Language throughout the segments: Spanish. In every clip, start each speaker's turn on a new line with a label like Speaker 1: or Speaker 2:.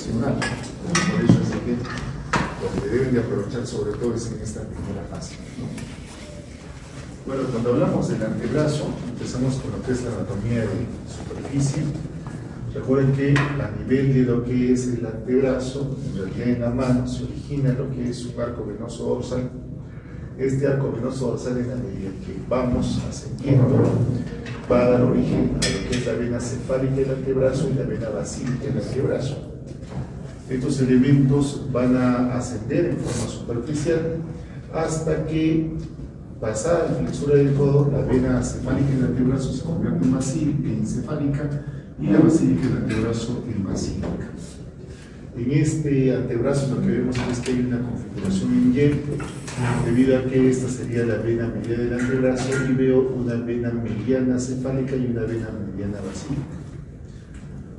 Speaker 1: funcional. Por eso es que lo que deben de aprovechar sobre todo es en esta primera fase, ¿no? Bueno, cuando hablamos del antebrazo, empezamos con lo que es la anatomía de superficie. Recuerden que a nivel de lo que es el antebrazo, en realidad en la mano se origina lo que es un arco venoso dorsal. Este arco venoso dorsal, en la medida que vamos ascendiendo, va a dar origen a lo que es la vena cefálica del antebrazo y la vena basílica del antebrazo. Estos elementos van a ascender en forma superficial hasta que, pasada la flexura del codo, la vena cefálica del antebrazo se convierte en basílica, en cefálica, y la basílica del antebrazo en basílica. En este antebrazo lo que vemos es que hay una configuración en Y, debido a que esta sería la vena mediana del antebrazo, y veo una vena mediana cefálica y una vena mediana basílica.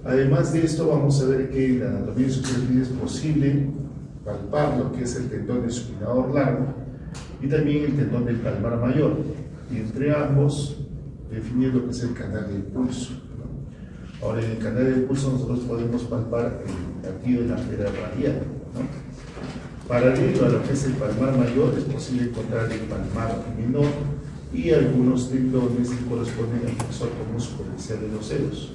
Speaker 1: Además de esto, vamos a ver que en la anatomía de superficie es posible palpar lo que es el tendón del supinador largo y también el tendón del palmar mayor, y entre ambos definir lo que es el canal del pulso. Ahora, en el canal del pulso nosotros podemos palpar el latido de la arteria radial, ¿no? Paralelo a lo que es el palmar mayor, es posible encontrar el palmar menor y algunos tendones que corresponden al flexor común superficial de los dedos.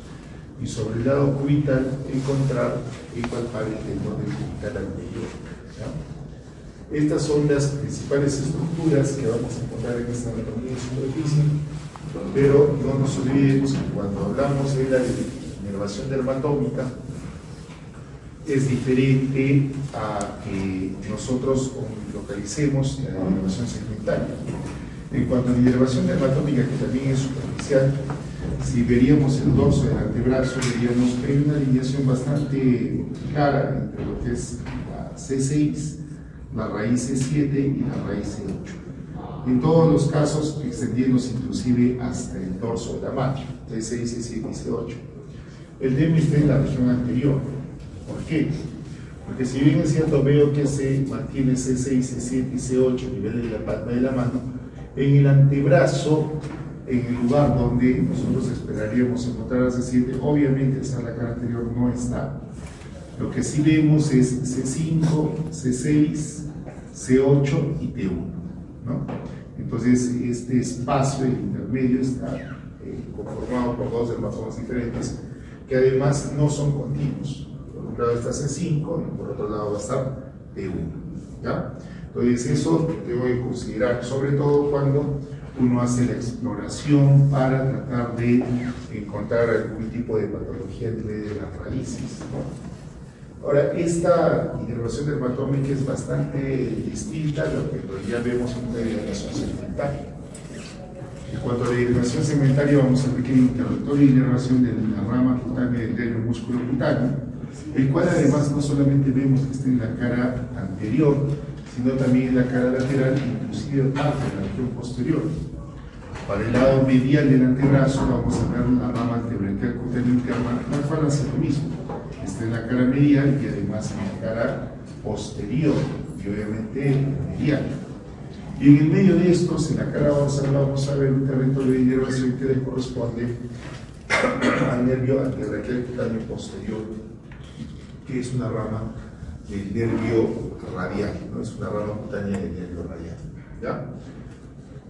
Speaker 1: Y sobre el lado cubital, encontrar y palpar el tendón del cubital anterior, ¿no? Estas son las principales estructuras que vamos a encontrar en esta anatomía de superficie, pero no nos olvidemos que cuando hablamos de la inervación dermatómica es diferente a que nosotros localicemos la inervación segmentaria. En cuanto a la inervación dermatómica, que también es superficial, si veríamos el dorso del antebrazo, veríamos que hay una alineación bastante clara entre lo que es la C6, la raíz C7 y la raíz C8. En todos los casos, extendiéndose inclusive hasta el dorso de la mano, C6, C7 y C8. El demi está en la región anterior. ¿Por qué? Porque si bien es cierto, veo que se mantiene C6, C7 y C8 a nivel de la palma de la mano, en el antebrazo, en el lugar donde nosotros esperaríamos encontrar a C7, obviamente esa la cara anterior no está. Lo que sí vemos es C5, C6, C8 y T1, ¿no? Entonces, este espacio, el intermedio, está conformado por dos dermatomas diferentes que además no son continuos. Por un lado está C5 y por otro lado va a estar T1, ¿ya? Entonces, eso debo de considerar, sobre todo cuando uno hace la exploración para tratar de encontrar algún tipo de patología de las raíces, ¿no? Ahora, esta inervación dermatómica es bastante distinta a lo que en realidad vemos en una inervación segmentaria. En cuanto a la inervación segmentaria, vamos a ver que hay un interruptor de inervación de la rama cutánea del nervio músculo cutáneo, el cual además no solamente vemos que está en la cara anterior, sino también en la cara lateral, inclusive parte de la región posterior. Para el lado medial del antebrazo vamos a ver la rama antebranquial cutánea interna, la cual hace lo mismo. Está en la cara medial y además en la cara posterior y obviamente medial. Y en el medio de estos, en la cara dorsal, vamos a ver un territorio de inervación que le corresponde al nervio antebranquial cutáneo posterior, que es una rama del nervio radial, ¿no? Es una rama cutánea del nervio radial, ¿ya?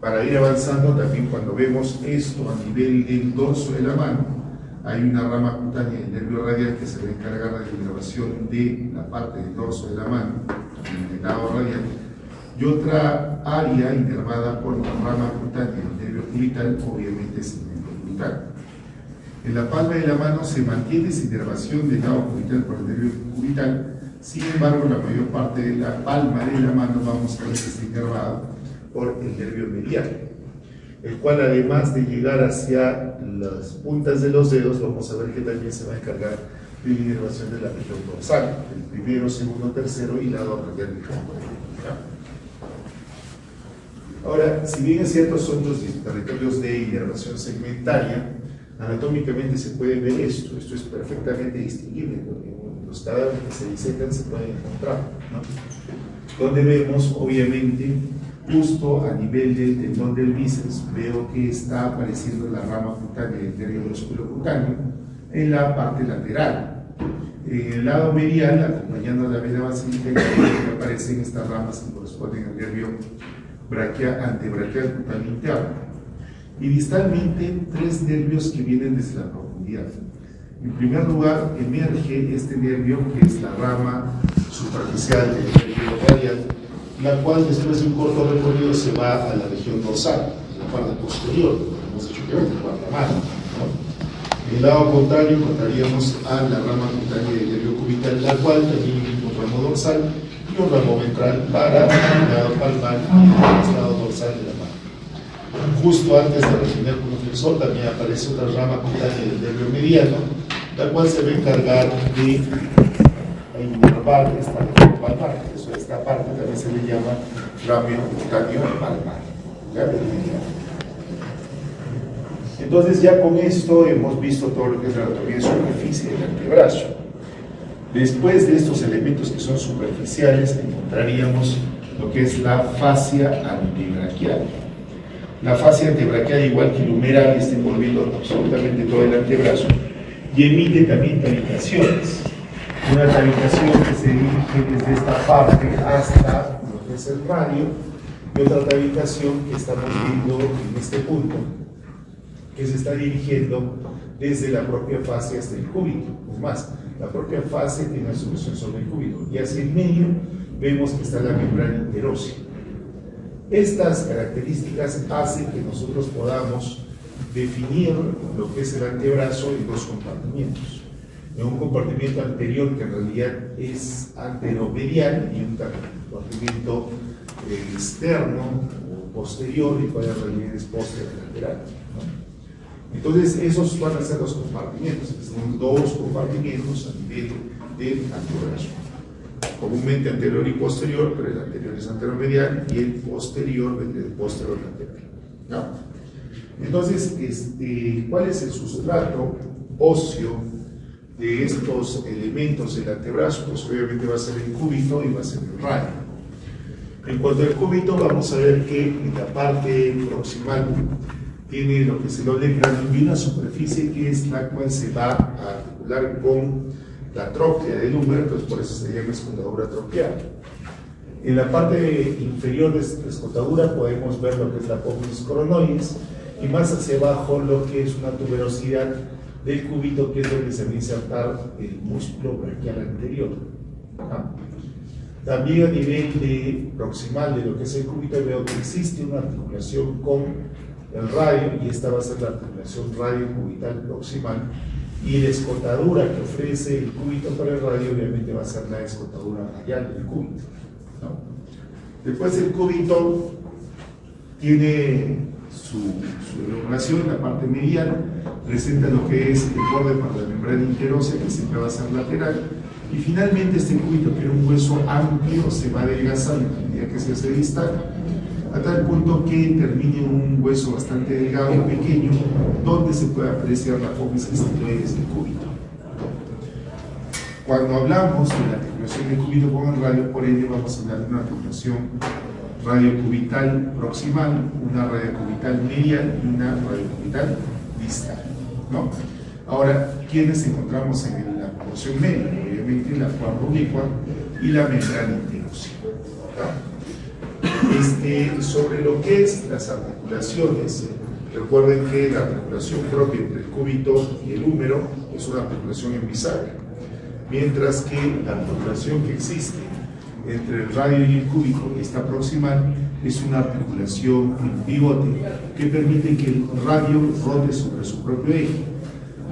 Speaker 1: Para ir avanzando, también cuando vemos esto a nivel del dorso de la mano, hay una rama cutánea del nervio radial que se va a encargar de la inervación de la parte del dorso de la mano, en el lado radial, y otra área inervada por la rama cutánea del nervio cubital, obviamente es el nervio cubital. En la palma de la mano se mantiene esa inervación del lado cubital por el nervio cubital, sin embargo, la mayor parte de la palma de la mano vamos a ver que está inervado por el nervio medial, el cual además de llegar hacia las puntas de los dedos, vamos a ver que también se va a encargar de la inervación de la región dorsal, el primero, segundo, tercero y lado radial del tronco. Ahora, si bien es cierto, son los territorios de inervación segmentaria, anatómicamente se puede ver esto es perfectamente distinguible, porque los cadáveres que se disecan se pueden encontrar, ¿no? Donde vemos, obviamente, justo a nivel del tendón del bíceps, veo que está apareciendo la rama cutánea del nervio músculo cutáneo en la parte lateral. En el lado medial, acompañando la vena basilical, aparecen estas ramas que corresponden al nervio antebraquial cutal interno. Y distalmente, tres nervios que vienen desde la profundidad. En primer lugar, emerge este nervio que es la rama superficial del nervio radial, la cual después de un corto recorrido se va a la región dorsal, la parte posterior, como hemos dicho que es la cuarta mano, ¿no? En el lado contrario encontraríamos a la rama cutánea del nervio cubital, la cual también tiene un ramo dorsal y un ramo ventral para el lado palmar y el lado dorsal de la mano. Justo antes de refinar con el flexor también aparece otra rama cutánea del nervio mediano, la cual se va a encargar de inervar esta región palmar. Eso, esta parte también se le llama ramo cutáneo palmar. Entonces ya con esto hemos visto todo lo que es la anatomía de superficie del antebrazo. Después de estos elementos que son superficiales encontraríamos lo que es la fascia antebraquial. La fascia antebraquial, igual que el humeral, está envolviendo absolutamente todo el antebrazo y emite también cavitaciones. Una cavitación que se dirige desde esta parte hasta lo que es el radio, y otra cavitación que estamos viendo en este punto, que se está dirigiendo desde la propia fascia hasta el cúbito. Es más, la propia fascia tiene una solución sobre el cúbito, y hacia el medio vemos que está la membrana interósea. Estas características hacen que nosotros podamos definir lo que es el antebrazo en dos compartimientos. En un compartimiento anterior, que en realidad es anteromedial, y un compartimiento externo o posterior, y cual en realidad es posterolateral, ¿no? Entonces, esos van a ser los compartimientos. Son dos compartimientos a nivel del antebrazo. Comúnmente anterior y posterior, pero el anterior es anteromedial y el posterior vendría del posterolateral, ¿no? Entonces, ¿cuál es el sustrato óseo de estos elementos del antebrazo? Pues obviamente va a ser el cúbito y va a ser el radio. En cuanto al cúbito, vamos a ver que en la parte proximal tiene lo que es el olecráneo y una superficie que es la cual se va a articular con la tróclea del húmero, entonces por eso se llama escotadura troqueal. En la parte inferior de esta escotadura podemos ver lo que es la apófisis coronoides, y más hacia abajo lo que es una tuberosidad del cúbito, que es donde se va a insertar el músculo braquial anterior. También a nivel proximal de lo que es el cúbito veo que existe una articulación con el radio, y esta va a ser la articulación radio-cubital proximal, y la escotadura que ofrece el cúbito para el radio obviamente va a ser la escotadura radial del cúbito, ¿no? Después el cúbito tiene su elongación, la parte medial presenta lo que es el borde para la membrana interósea, que siempre va a ser lateral, y finalmente este cúbito, que era un hueso amplio, se va a adelgazar a medida que se hace distal, a tal punto que termine en un hueso bastante delgado y pequeño, donde se puede apreciar la apófisis tiroides del cúbito. Cuando hablamos de la articulación del cúbito con el radio, por ende vamos a hablar de una articulación radiocubital proximal, una radiocubital medial y una radiocubital distal, ¿no? Ahora, ¿quiénes encontramos en la porción media? Obviamente la cuadra oblicua y la membrana interósea, ¿no? Sobre lo que es las articulaciones, recuerden que la articulación propia entre el cúbito y el húmero es una articulación en bisagra, mientras que la articulación que existe entre el radio y el cúbito, esta proximal, es una articulación en pivote que permite que el radio rote sobre su propio eje.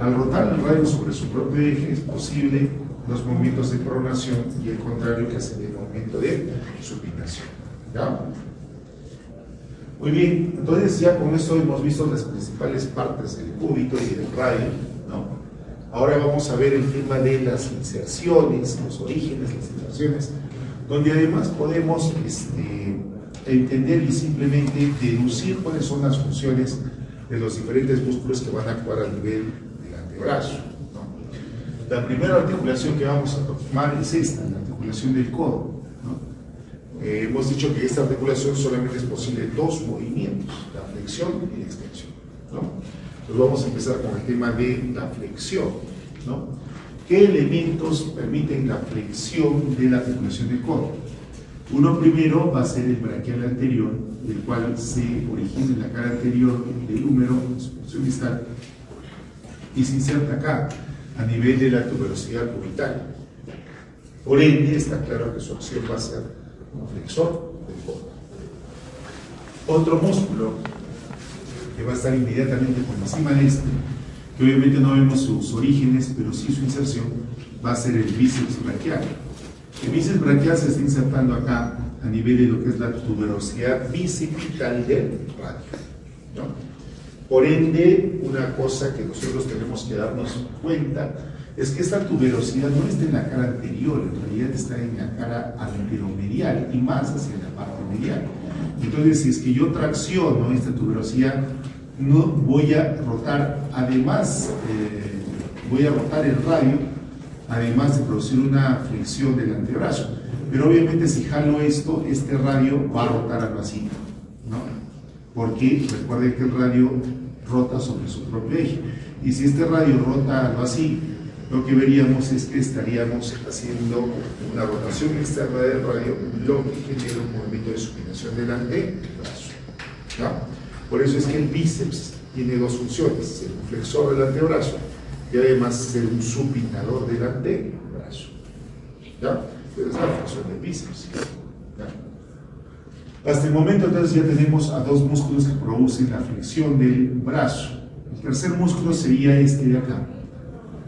Speaker 1: Al rotar el radio sobre su propio eje es posible los movimientos de pronación, y el contrario, que hace el movimiento de supinación. ¿Ya? Muy bien, entonces ya con esto hemos visto las principales partes del cúbito y del radio, ¿no? Ahora vamos a ver el tema de las inserciones, los orígenes, las inserciones, donde además podemos entender y simplemente deducir cuáles son las funciones de los diferentes músculos que van a actuar a nivel del antebrazo, ¿no? La primera articulación que vamos a tomar es esta, la articulación del codo. Hemos dicho que esta articulación solamente es posible dos movimientos, la flexión y la extensión, ¿no? Entonces vamos a empezar con el tema de la flexión, ¿no? ¿Qué elementos permiten la flexión de la articulación del codo? Uno primero va a ser el braquial anterior, el cual se origina en la cara anterior del húmero, en su porción distal, y se inserta acá, a nivel de la tuberosidad cubital. Por ende, está claro que su acción va a ser como flexor del codo. Otro músculo que va a estar inmediatamente por encima de este, que obviamente no vemos sus orígenes, pero sí su inserción, va a ser el bíceps braquial. El bíceps braquial se está insertando acá a nivel de lo que es la tuberosidad bicipital del radio, ¿no? Por ende, una cosa que nosotros tenemos que darnos cuenta es que esta tuberosidad no está en la cara anterior, en realidad está en la cara anteromedial y más hacia la parte medial. Entonces, si es que yo tracciono esta tuberosidad, no voy a rotar, además, voy a rotar el radio, además de producir una flexión del antebrazo. Pero obviamente si jalo esto, este radio va a rotar al vacío, ¿no? Porque recuerden que el radio rota sobre su propio eje. Y si este radio rota al vacío, lo que veríamos es que estaríamos haciendo una rotación externa del radio, lo que genera un movimiento de supinación del antebrazo, ¿no? Por eso es que el bíceps tiene dos funciones, ser un flexor del antebrazo y además ser un supinador del antebrazo, ¿ya? Esa es la función del bíceps, ¿ya? Hasta el momento entonces ya tenemos a dos músculos que producen la flexión del brazo. El tercer músculo sería este de acá,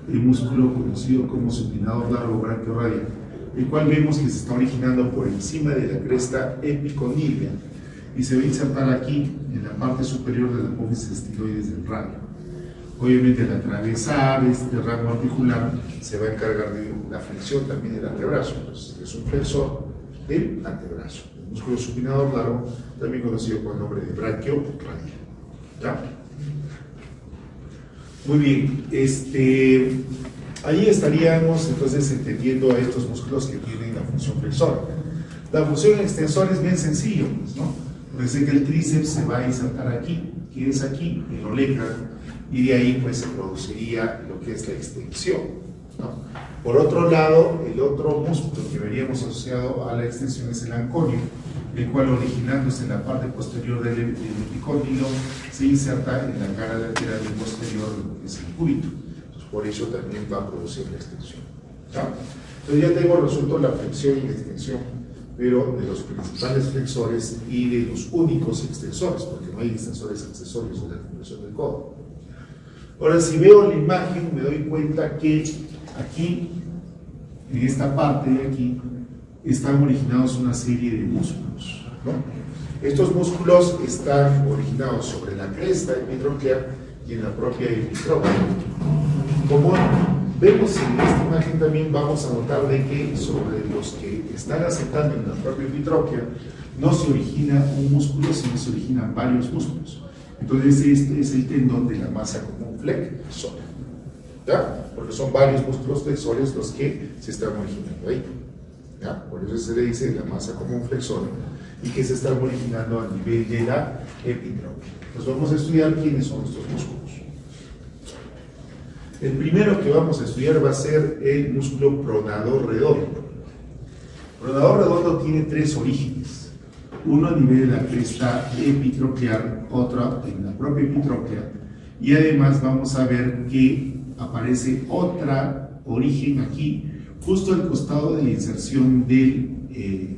Speaker 1: el músculo conocido como supinador largo braquiorradial, el cual vemos que se está originando por encima de la cresta epicondílea y se va a insertar aquí en la parte superior de la apófisis estiloides del radio. Obviamente al atravesar este ramo articular se va a encargar de la flexión también del antebrazo, entonces es un flexor del antebrazo, el músculo supinador largo, también conocido con el nombre de braquiorradial, ¿ya? Muy bien, ahí estaríamos entonces entendiendo a estos músculos que tienen la función flexora. La función extensora es bien sencillo, ¿no? Parece que el tríceps se va a insertar aquí, que es aquí, el olecraco, y de ahí pues se produciría lo que es la extensión, ¿no? Por otro lado, el otro músculo que veríamos asociado a la extensión es el anconio, el cual originándose en la parte posterior del epicóndilo se inserta en la cara lateral y posterior de lo que es el cúbito. Entonces, por eso también va a producir la extensión, ¿ya? Entonces ya tengo resuelto la flexión y la extensión, pero de los principales flexores y de los únicos extensores, porque no hay extensores accesorios de la articulación del codo. Ahora, si veo la imagen, me doy cuenta que aquí, en esta parte de aquí, están originados una serie de músculos, ¿no? Estos músculos están originados sobre la cresta epitroclear y en la propia epitróclea. Como vemos en esta imagen también vamos a notar de que sobre los que están asentando en la propia epitróclea no se origina un músculo, sino se originan varios músculos. Entonces este es el tendón de la masa común flexora, ¿ya? Porque son varios músculos flexores los que se están originando ahí, ¿ya? Por eso se le dice la masa común flexora y que se están originando a nivel de la epitróclea. Entonces vamos a estudiar quiénes son estos músculos. El primero que vamos a estudiar va a ser el músculo pronador redondo. El pronador redondo tiene tres orígenes. Uno a nivel de la cresta epitroclear, otro en la propia epitróclea, y además vamos a ver que aparece otra origen aquí, justo al costado de la inserción del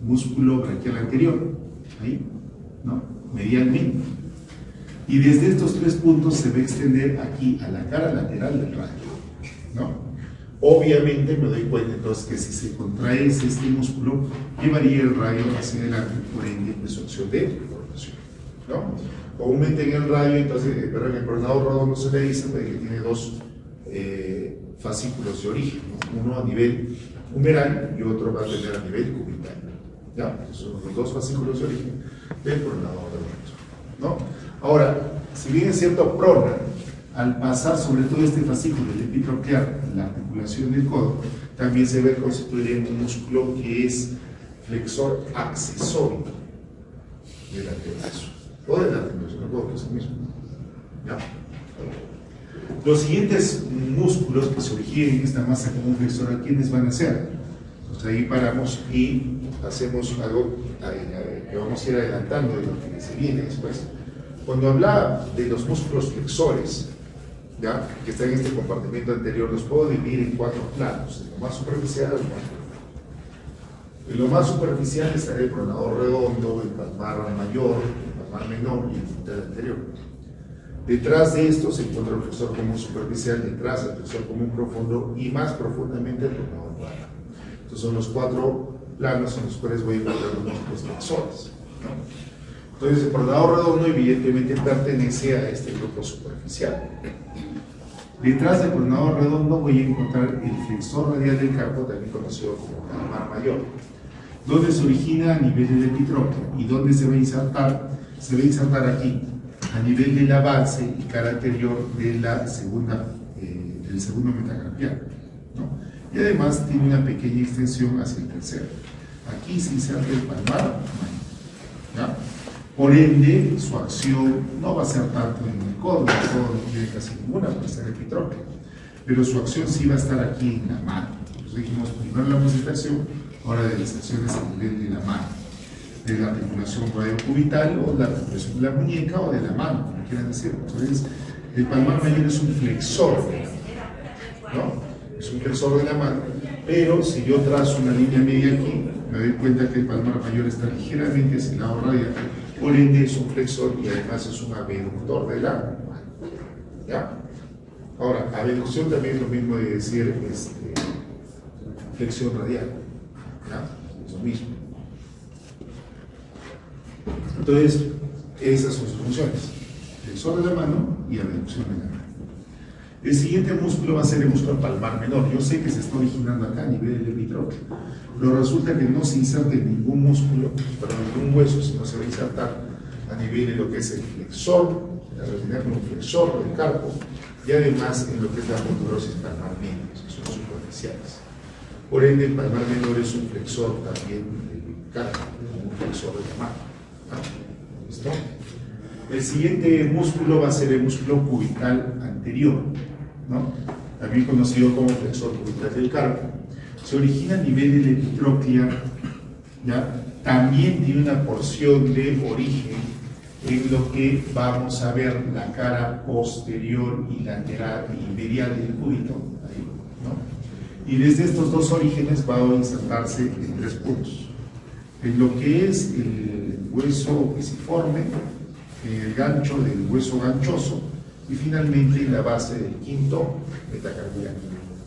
Speaker 1: músculo braquial anterior, ahí, ¿no? Medialmente. Y desde estos tres puntos se va a extender aquí a la cara lateral del radio, ¿no? Obviamente me doy cuenta entonces que si se contrae este músculo, llevaría el radio hacia adelante, por ende, pues opción de rotación, ¿no? Comúnmente en el radio, entonces, pero en el pronador redondo se le dice que tiene dos fascículos de origen, ¿no? Uno a nivel humeral y otro va a tener a nivel cubital, ¿ya? Esos son los dos fascículos de origen del pronador redondo, ¿no? Ahora, si bien es cierto, prona, al pasar sobre todo este fascículo, el epitroclear, la articulación del codo, también se ve constituir en un músculo que es flexor accesorio del antebrazo, o de la articulación del codo, que es el mismo, ¿ya? Los siguientes músculos que se originen en esta masa común flexoral, ¿quiénes van a ser? Entonces ahí paramos y hacemos algo que vamos a ir adelantando de lo que se viene después. Cuando hablaba de los músculos flexores, ¿ya?, que están en este compartimento anterior, los puedo dividir en 4 planos, lo más superficial al más profundo. En lo más superficial estará el pronador redondo, el palmar mayor, el palmar menor y el frontal anterior. Detrás de esto se encuentra el flexor común superficial, detrás el flexor común profundo y más profundamente el pronador plano. Estos son los 4 planos en los cuales voy a encontrar los músculos flexores, ¿no? Entonces, el pronador redondo evidentemente pertenece a este grupo superficial. Detrás del pronador redondo voy a encontrar el flexor radial del carpo, también conocido como palmar mayor, donde se origina a nivel del epitróqueo y donde se va a insertar aquí, a nivel de la base y cara anterior de la del segundo metacarpiano, ¿no? Y además tiene una pequeña extensión hacia el tercero. Aquí se inserta el palmar, ¿ya? Por ende, su acción no va a ser tanto en el codo no tiene casi ninguna, puede ser epitróqueo, pero su acción sí va a estar aquí en la mano. Entonces dijimos, primero la presentación, ahora de las acciones a nivel de la mano, de la articulación radiocubital o la articulación de la muñeca o de la mano, como quieran decir. Entonces, el palmar mayor es un flexor, ¿no? Es un flexor de la mano, pero si yo trazo una línea media aquí, me doy cuenta que el palmar mayor está ligeramente hacia el lado radial, por ende es un flexor y además es un abductor de la mano, ¿ya? Ahora, abducción también es lo mismo de decir flexión radial, ¿ya? Es lo mismo. Entonces, esas son sus funciones: flexor de la mano y abducción de la mano. El siguiente músculo va a ser el músculo palmar menor. Yo sé que se está originando acá a nivel del epitróqueo, pero resulta que no se inserta en ningún músculo, perdón, en ningún hueso, sino se va a insertar a nivel de lo que es el flexor, la relacionar con el flexor del carpo, y además en lo que es la aponeurosis palmar media, que son superficiales. Por ende, el palmar menor es un flexor también del carpo, un flexor de la mano, ¿no? ¿Listo? El siguiente músculo va a ser el músculo cubital anterior, ¿no? También conocido como flexor cubital del carpo. Se origina a nivel de la epitróclea, ¿ya? También tiene una porción de origen en lo que vamos a ver la cara posterior y lateral y medial del cúbito, ahí, ¿no? Y desde estos dos orígenes va a insertarse en 3 puntos: en lo que es el hueso pisiforme, el gancho del hueso ganchoso y finalmente la base del quinto metacarpiano,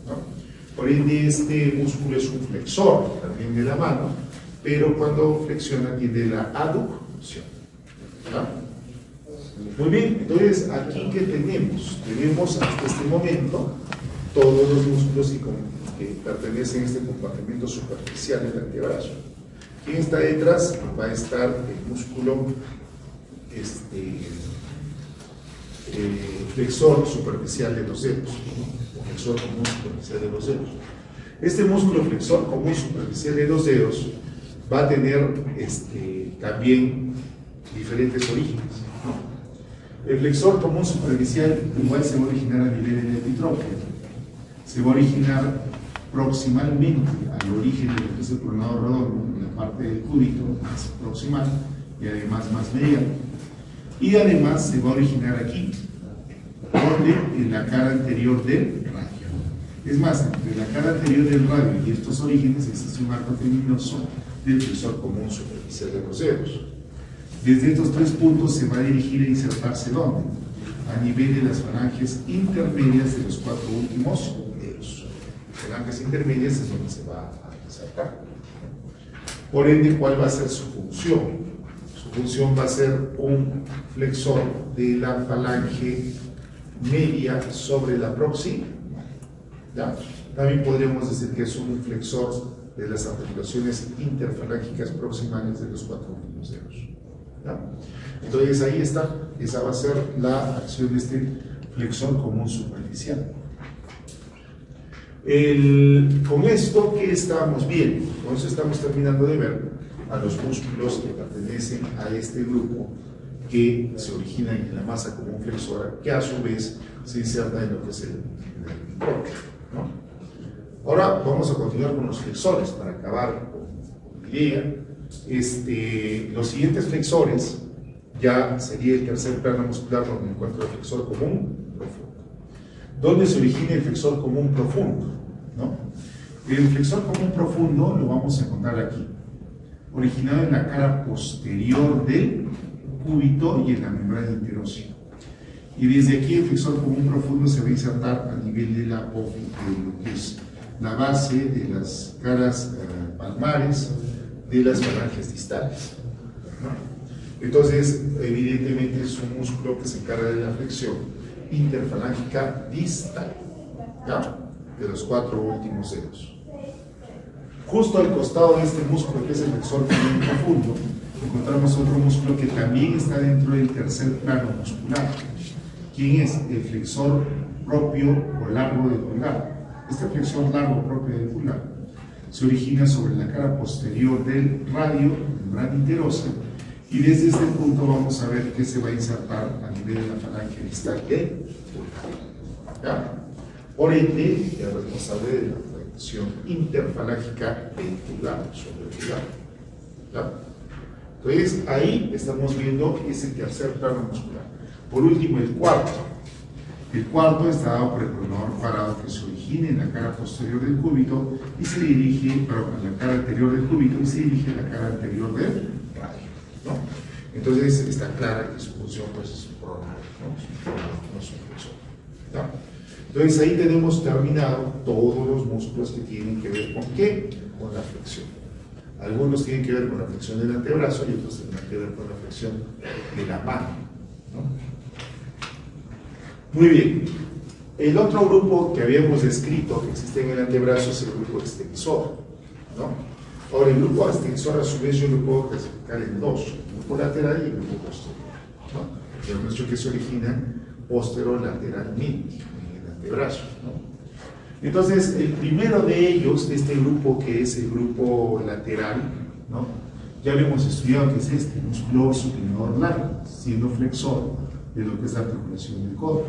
Speaker 1: ¿no? Por ende, este músculo es un flexor también de la mano, pero cuando flexiona tiene la aducción, ¿no? Muy bien, entonces aquí que tenemos hasta este momento todos los músculos que pertenecen a este compartimento superficial del antebrazo. ¿Quién está detrás? Va a estar el músculo flexor superficial de los dedos, ¿no? Flexor común superficial de los dedos. Este músculo flexor común superficial de los dedos va a tener también diferentes orígenes, ¿no? El flexor común superficial igual se va a originar a nivel del epitróqueo, se va a originar proximalmente al origen de lo que es el pronador redondo, en la parte del cúbito más proximal y además más medial. Y además se va a originar aquí, en la cara anterior del radio. Es más, entre la cara anterior del radio y estos orígenes existe un arco teninoso del flexor común superficial de los dedos. Desde estos 3 puntos se va a dirigir a insertarse ¿dónde? A nivel de las falanges intermedias de los 4 últimos dedos. Falanges intermedias es donde se va a insertar. Por ende, ¿cuál va a ser su función? Su función va a ser un flexor de la falange media sobre la proximal, ¿ya? También podríamos decir que es un flexor de las articulaciones interfalángicas proximales de los 4 últimos dedos, ¿ya? Entonces ahí está, esa va a ser la acción de este flexor común superficial. Con esto, ¿qué estamos viendo? Con eso estamos terminando de ver a los músculos que pertenecen a este grupo que se originan en la masa común flexora, que a su vez se inserta en lo que es el tronco, ¿no? Ahora vamos a continuar con los flexores para acabar con la idea. Los siguientes flexores ya sería el tercer plano muscular donde encuentro el flexor común profundo. ¿Dónde se origina el flexor común profundo? ¿No? El flexor común profundo lo vamos a encontrar aquí, originado en la cara posterior del cúbito y en la membrana interósea. Y desde aquí el flexor común profundo se va a insertar a nivel de la apófisis, de lo que es la base de las caras palmares de las falanges distales, ¿no? Entonces, evidentemente es un músculo que se encarga de la flexión interfalángica distal, ¿ya? De los 4 últimos dedos. Justo al costado de este músculo, que es el flexor común profundo, encontramos otro músculo que también está dentro del tercer plano muscular. ¿Quién es? El flexor propio o largo del pulgar. Este flexor largo propio del pulgar se origina sobre la cara posterior del radio, membrana interósea, y desde este punto vamos a ver que se va a insertar a nivel de la falange distal del pulgar, ¿ya? Por ende, es responsable de la flexión interfalángica ventular sobre el pulgar, ¿ya? Entonces, ahí estamos viendo ese tercer plano muscular. Por último, el cuarto. El cuarto está dado por el coordinador parado que se origina en la cara posterior del cúbito y se dirige, en la cara anterior del cúbito y se dirige a la cara anterior del radio, ¿no? Entonces, está clara que su función pues, es un prononar, no es un flexor, ¿ya? Entonces, ahí tenemos terminado todos los músculos que tienen que ver con ¿qué? Con la flexión. Algunos tienen que ver con la flexión del antebrazo y otros tienen que ver con la flexión de la mano, ¿no? Muy bien. El otro grupo que habíamos descrito que existe en el antebrazo es el grupo extensor, ¿no? Ahora, el grupo extensor a su vez yo lo puedo clasificar en dos, el grupo lateral y el grupo posterior, ¿no? Hemos dicho que se origina posterolateralmente en el antebrazo, ¿no? Entonces, el primero de ellos, de este grupo que es el grupo lateral, ¿no? Ya habíamos estudiado que es este, músculo supinador largo, siendo flexor de lo que es la articulación del codo.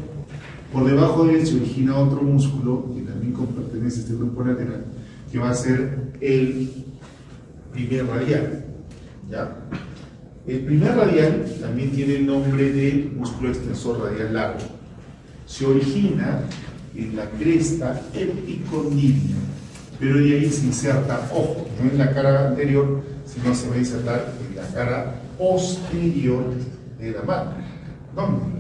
Speaker 1: Por debajo de él se origina otro músculo que también pertenece a este grupo lateral, que va a ser el primer radial, ¿ya? El primer radial también tiene el nombre de músculo extensor radial largo. Se origina en la cresta epicondílea, pero de ahí se inserta, ojo, no en la cara anterior, sino se va a insertar en la cara posterior de la mano, ¿no?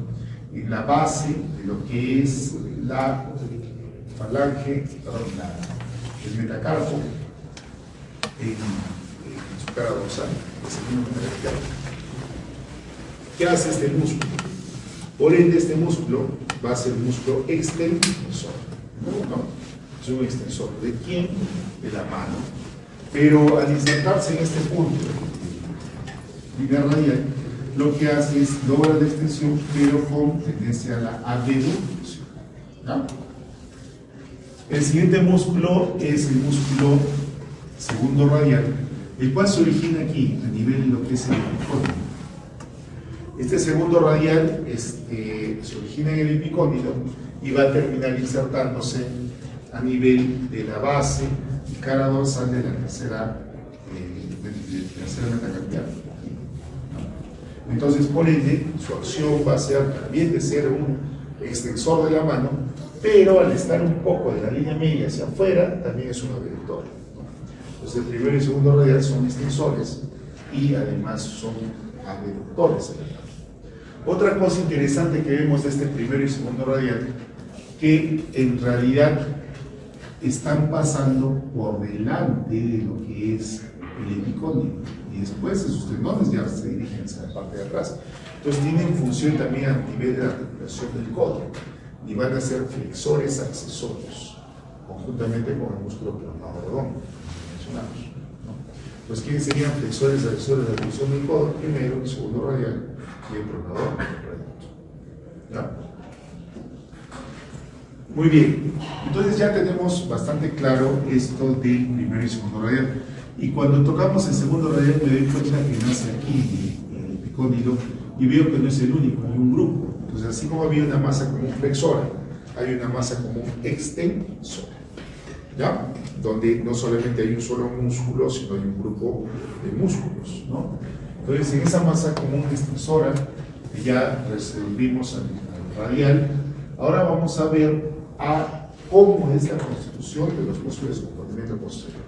Speaker 1: En la base de lo que es la falange, el metacarpo, en su cara dorsal, de segunda manera. ¿Qué hace este músculo? Por ende, este músculo va a ser un músculo extensor, ¿no? Es un extensor. ¿De quién? De la mano. Pero al insertarse en este punto, primer radial, lo que hace es logra la extensión, pero con tendencia a la abducción, ¿no? El siguiente músculo es el músculo segundo radial, el cual se origina aquí, a nivel de lo que es el epicóndilo. Este segundo radial se origina en el epicóndilo y va a terminar insertándose a nivel de la base y cara dorsal de la tercera metacarpial. Entonces, por ende, su acción va a ser también de ser un extensor de la mano, pero al estar un poco de la línea media hacia afuera, también es un abductor, ¿no? Entonces, el primero y el segundo radial son extensores y además son abductores de la mano. Otra cosa interesante que vemos de este primero y segundo radial, que en realidad están pasando por delante de lo que es el epicóndilo y después de sus tendones ya se dirigen hacia la parte de atrás. Entonces tienen función también a nivel de la articulación del codo y van a ser flexores accesorios conjuntamente con el músculo pronador redondo que mencionamos, ¿no? Pues ¿quiénes serían flexores accesorios de la articulación del codo? Primero, el segundo radial y el pronador redondo, ¿ya? Muy bien, entonces ya tenemos bastante claro esto del primero y segundo radial. Y cuando tocamos el segundo radial me doy cuenta que nace aquí el epicóndilo y veo que no es el único, hay un grupo. Entonces, así como había una masa común flexora, hay una masa común extensora, ¿ya? Donde no solamente hay un solo músculo, sino hay un grupo de músculos, ¿no? Entonces, en esa masa común extensora, que ya resolvimos al radial, ahora vamos a ver cómo es la constitución de los músculos de compartimento posterior.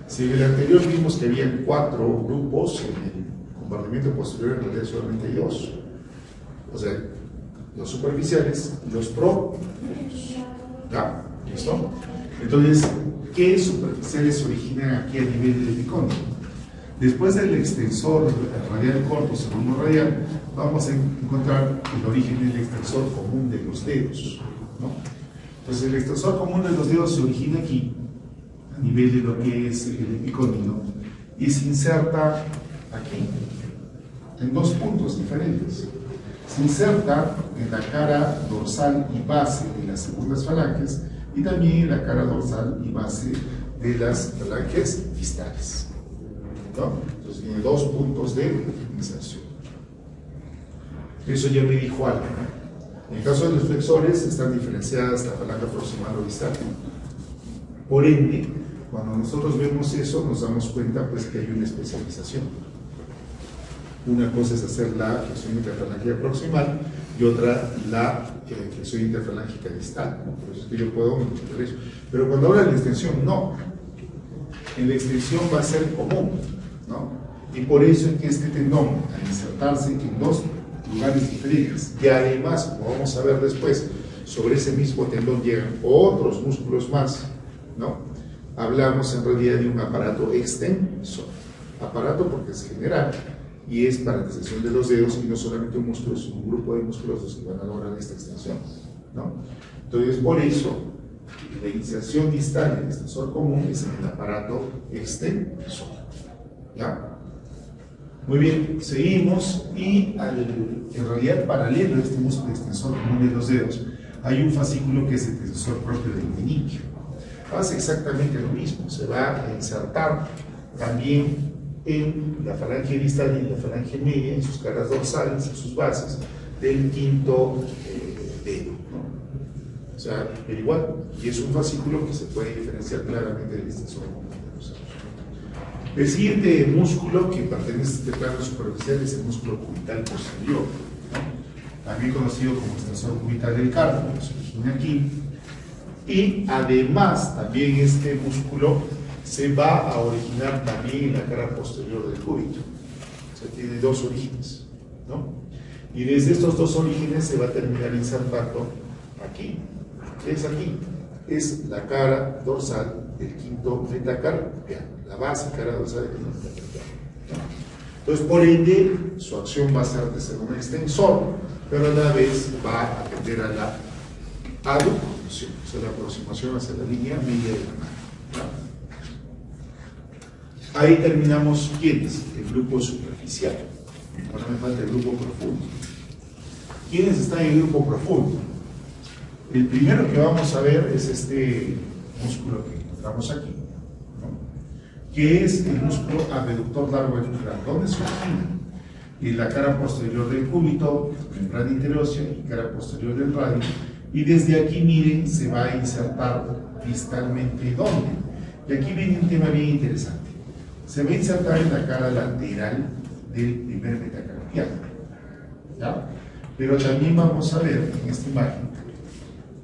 Speaker 1: Si en el anterior vimos que había 4 grupos, en el compartimento posterior en realidad solamente hay 2. O sea, los superficiales y los profundos. ¿Ya? ¿Listo? Entonces, ¿qué superficiales se originan aquí a nivel del epicóndilo? Después del extensor radial corto, segundo radial, vamos a encontrar el origen del extensor común de los dedos, ¿no? Entonces, el extensor común de los dedos se origina aquí, a nivel de lo que es el epicóndilo, y se inserta aquí, en 2 puntos diferentes. Se inserta en la cara dorsal y base de las segundas falanges y también en la cara dorsal y base de las falanges distales, ¿no? Entonces tiene 2 puntos de inserción. Eso ya me dijo algo, ¿no? En el caso de los flexores están diferenciadas la falange proximal o distal. Por ende, cuando nosotros vemos eso nos damos cuenta pues que hay una especialización. Una cosa es hacer la flexión interfalángica proximal y otra la flexión interfalángica distal, ¿no? Por eso es que yo puedo multiplicar eso. Pero cuando habla de la extensión, no. En la extensión va a ser común, ¿no? Y por eso es que este tendón, al insertarse en 2 lugares diferentes, y además, como vamos a ver después, sobre ese mismo tendón llegan otros músculos más, ¿no? Hablamos en realidad de un aparato extensor. Aparato porque es general y es para la extensión de los dedos y no solamente un músculo, sino un grupo de músculos los que van a lograr esta extensión, ¿no? Entonces, por eso, la inserción distal en el extensor común es en el aparato extensor, ¿ya? Muy bien, seguimos y en realidad paralelo a este músculo extensor común de los dedos hay un fascículo que es el extensor propio del meñique. Hace exactamente lo mismo, se va a insertar también en la falange distal y en la falange media, en sus caras dorsales, en sus bases, del quinto dedo, ¿no? O sea, pero igual, y es un fascículo que se puede diferenciar claramente del extensor común de los dedos. El siguiente músculo que pertenece a este plano superficial es el músculo cubital posterior, ¿no? También conocido como extensor cubital del carpo, se origina aquí. Y además también este músculo se va a originar también en la cara posterior del cúbito. O sea, tiene 2 orígenes, ¿no? Y desde estos 2 orígenes se va a terminar insertando aquí. ¿Qué es aquí? Es la cara dorsal del quinto metacarpiano, la base cara dorsal del quinto metacarpiano, ¿no? Entonces, por ende, su acción va a ser de ser un extensor, pero a la vez va a atender a la aducción, o sea, la aproximación hacia la línea media de la mano, ¿no? Ahí terminamos, ¿quiénes? El grupo superficial. Ahora me falta el grupo profundo. ¿Quiénes están en el grupo profundo? El primero que vamos a ver es este músculo que encontramos aquí, ¿no? Que es el músculo abductor largo auricular. ¿Dónde se origina? En la cara posterior del cúbito, membrana interósea y cara posterior del radio. Y desde aquí, miren, se va a insertar distalmente. ¿Dónde? Y aquí viene un tema bien interesante. Se va a insertar en la cara lateral del primer metacarpiano, ¿ya? Pero también vamos a ver en esta imagen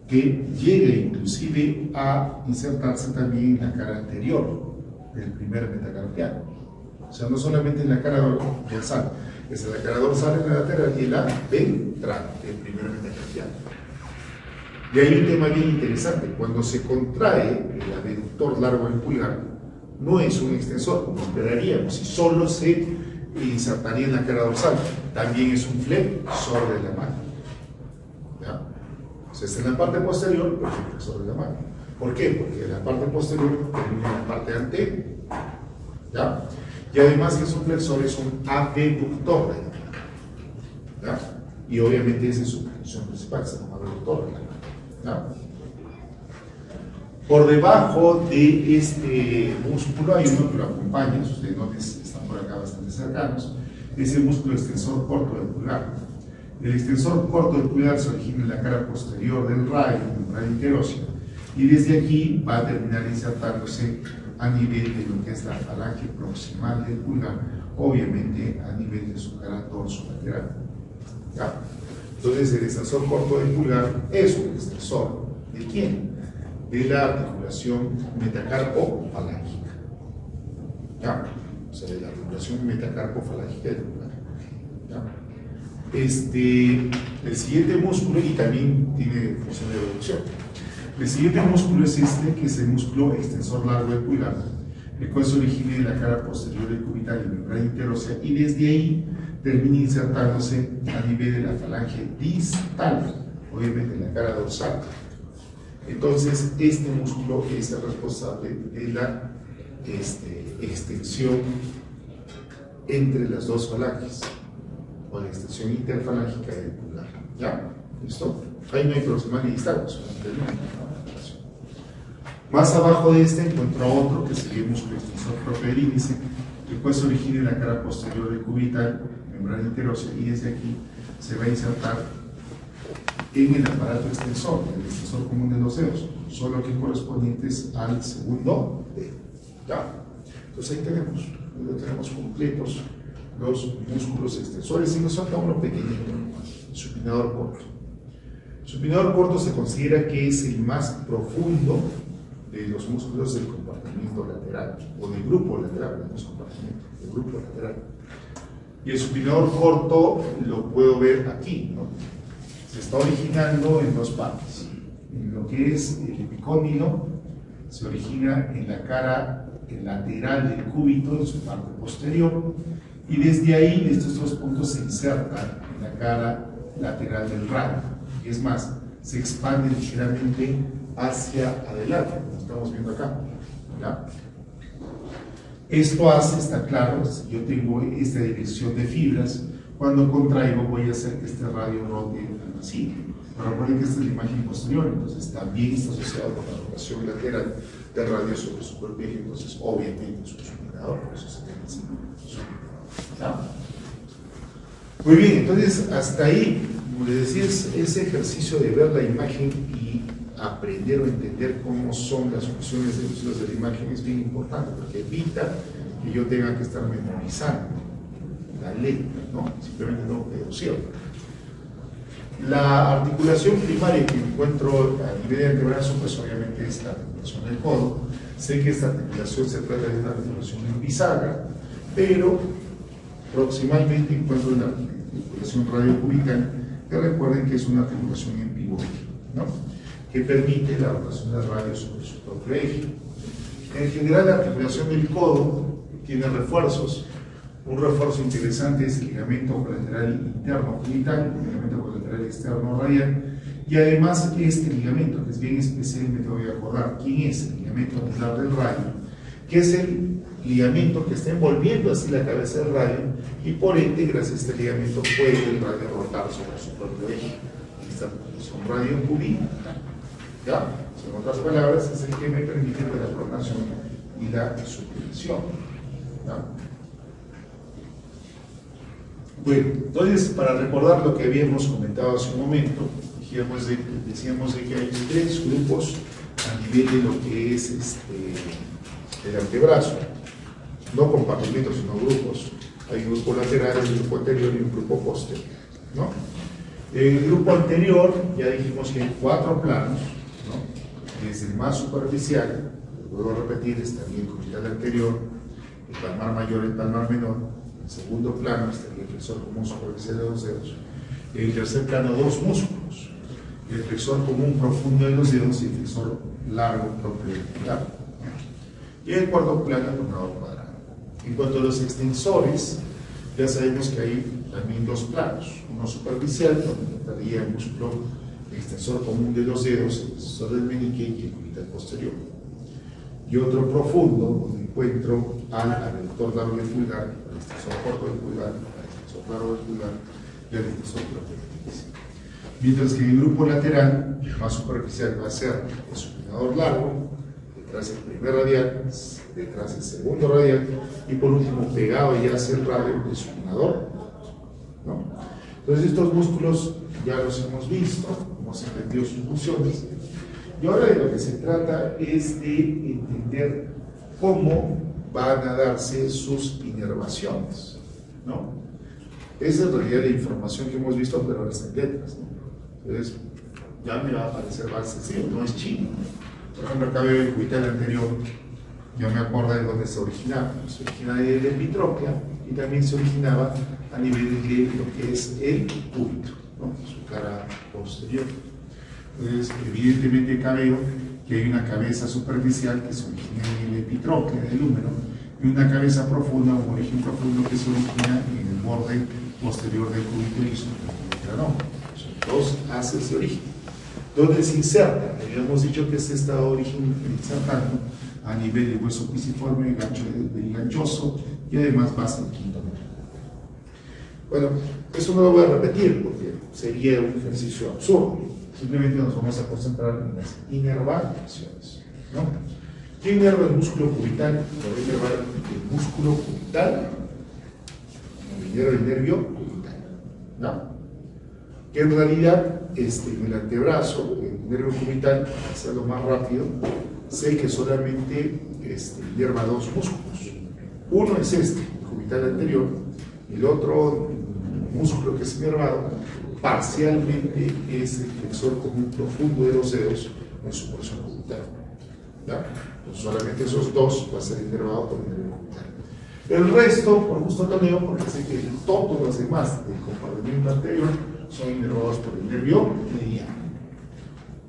Speaker 1: que llega inclusive a insertarse también en la cara anterior del primer metacarpiano. O sea, no solamente en la cara dorsal, es en la cara dorsal, en la lateral y en la ventral del primer metacarpiano. Y hay un tema bien interesante. Cuando se contrae el abductor largo del pulgar, no es un extensor como esperaríamos, y solo se insertaría en la cara dorsal. También es un flexor de la mano, ¿ya? O sea, está en la parte posterior, pero es un flexor de la mano. ¿Por qué? Porque la parte posterior termina en la parte anterior, ¿ya? Y además que es un flexor, es un abductor de la mano, ¿ya? Y obviamente esa es su función principal, es un abductor de la mano, ¿ya? Por debajo de este músculo hay uno que lo acompaña, sus tenones están por acá bastante cercanos, es el músculo extensor corto del pulgar. El extensor corto del pulgar se origina en la cara posterior del radio, membrana interósea, y desde aquí va a terminar insertándose a nivel de lo que es la falange proximal del pulgar, obviamente a nivel de su cara dorsolateral. ¿Ya? Entonces el extensor corto del pulgar es un extensor ¿de quién? De la articulación metacarpo-falángica. ¿Ya? O sea, de la articulación metacarpo-falángica del pulgar. ¿Ya? El siguiente músculo, y también tiene función de reducción. El siguiente músculo es este, que es el músculo extensor largo del pulgar, el cual se origina en la cara posterior del cubital y membrana interósea, y desde ahí termina insertándose a nivel de la falange distal, obviamente en la cara dorsal. Entonces, este músculo es el responsable de la extensión entre las dos falanges, o la extensión interfalángica del pulgar. ¿Ya? ¿Listo? Ahí no hay proximal ni distal, solamente el número. Más abajo de este encuentro otro, que sería el músculo extensor propio del índice, el cual se origina en la cara posterior del cubital, membrana interósea, y desde aquí se va a insertar en el aparato extensor, el extensor común de los dedos, solo que correspondientes al segundo dedo. ¿Ya? Entonces ahí tenemos completos los músculos extensores, y nos falta uno pequeñito, el supinador corto. El supinador corto se considera que es el más profundo de los músculos del compartimento lateral, o del grupo lateral, no es compartimento, del grupo lateral. Y el supinador corto lo puedo ver aquí, ¿no? Se está originando en dos partes. En lo que es el epicóndilo, se origina en la cara lateral del cúbito, en su parte posterior, y desde ahí, estos dos puntos se insertan en la cara lateral del radio. Y es más, se expande ligeramente hacia adelante, como estamos viendo acá. ¿Ya? Esto hace, está claro, si yo tengo esta dirección de fibras, cuando contraigo voy a hacer que este radio rote así. Pero recuerden que esta es la imagen posterior, entonces también está asociado con la rotación lateral del radio sobre su cuerpo eje, entonces obviamente es un supinador, por eso se tiene así. ¿Ya? Muy bien, entonces hasta ahí, como les decía, ese ejercicio de ver la imagen y aprender o entender cómo son las funciones de los hilos de la imagen es bien importante, porque evita que yo tenga que estar memorizando la letra, ¿no? Simplemente no deducirla. La articulación primaria que encuentro a nivel de antebrazo, pues obviamente es la articulación del codo. Sé que esta articulación se trata de una articulación en bisagra, pero proximalmente encuentro la articulación radiocubital, que recuerden que es una articulación en pivote, ¿no? Que permite la rotación del radio sobre su propio eje. En general, la articulación del codo tiene refuerzos. Un refuerzo interesante es el ligamento colateral interno cubital, el ligamento colateral externo radial, y además este ligamento, que es bien especial, me voy a acordar quién es el ligamento anular del radio, que es el ligamento que está envolviendo así la cabeza del radio, y por ende, gracias a este ligamento, puede el radio rotar sobre su propio eje. Esta es un radio cubino. ¿Ya? En otras palabras, es el que me permite la pronación y la supinación. ¿Ya? Bueno, entonces, para recordar lo que habíamos comentado hace un momento, decíamos de que hay tres grupos a nivel de lo que es el antebrazo, no compartimentos, sino grupos. Hay un grupo lateral, un grupo anterior y un grupo posterior, ¿no? En el grupo anterior ya dijimos que hay 4 planos, ¿no? Desde el más superficial, lo vuelvo a repetir, estaría el cubital anterior, el palmar mayor y el palmar menor. En segundo plano estaría el flexor común superficial de los dedos. En el tercer plano, 2 músculos: el flexor común profundo de los dedos y el flexor largo propio del pulgar. Y en el cuarto plano, el pronador cuadrado. En cuanto a los extensores, ya sabemos que hay también 2 planos: uno superficial, donde estaría el músculo extensor común de los dedos, el extensor del meñique y el cubital posterior. Y otro profundo, donde encuentro al aductor largo del pulgar, al extensor corto del pulgar, al extensor largo del pulgar y al extensor propio del índice. Mientras que en el grupo lateral, el más superficial va a ser el supinador largo, el detrás del primer radial, detrás del segundo radial y por último pegado ya hacia el radio del supinador, ¿no? Entonces estos músculos ya los hemos visto, hemos entendido sus funciones y ahora de lo que se trata es de entender cómo van a darse sus inervaciones, ¿no? Esa es en realidad la información que hemos visto, pero ahora está en letras, ¿no? Entonces ya me va a parecer más sencillo, no es chino. Por ejemplo, acá veo el cubital anterior, yo me acuerdo de dónde se originaba. Se originaba de la epitropia y también se originaba a nivel de lo que es el cúbito, ¿no? Su cara posterior. Entonces, evidentemente acá veo que hay una cabeza superficial que se origina en la epitropia del húmero y una cabeza profunda, un origen profundo que se origina en el borde posterior del cúbito y su no. Son dos haces de origen. ¿Dónde se inserta? Habíamos dicho que se está origen insertando a nivel del hueso pisiforme, gancho del ganchoso y además base del quinto nervio. Bueno, eso no lo voy a repetir porque sería un ejercicio absurdo. Simplemente nos vamos a concentrar en las inervaciones, ¿no? ¿Qué inerva el músculo cubital? Lo voy a inervar el músculo cubital, el nervio cubital, ¿no? Que en realidad en el antebrazo, el nervio cubital, para hacerlo más rápido, sé que solamente inerva dos músculos. Uno es el cubital anterior, y el otro músculo que es inervado parcialmente es el flexor común profundo de los dedos en su porción cubital. ¿Ya? Entonces, solamente esos dos va a ser inervado por el nervio cubital. El resto, por gusto lo leo, porque sé que todos los demás del compartimento anterior son inervados por el nervio mediano.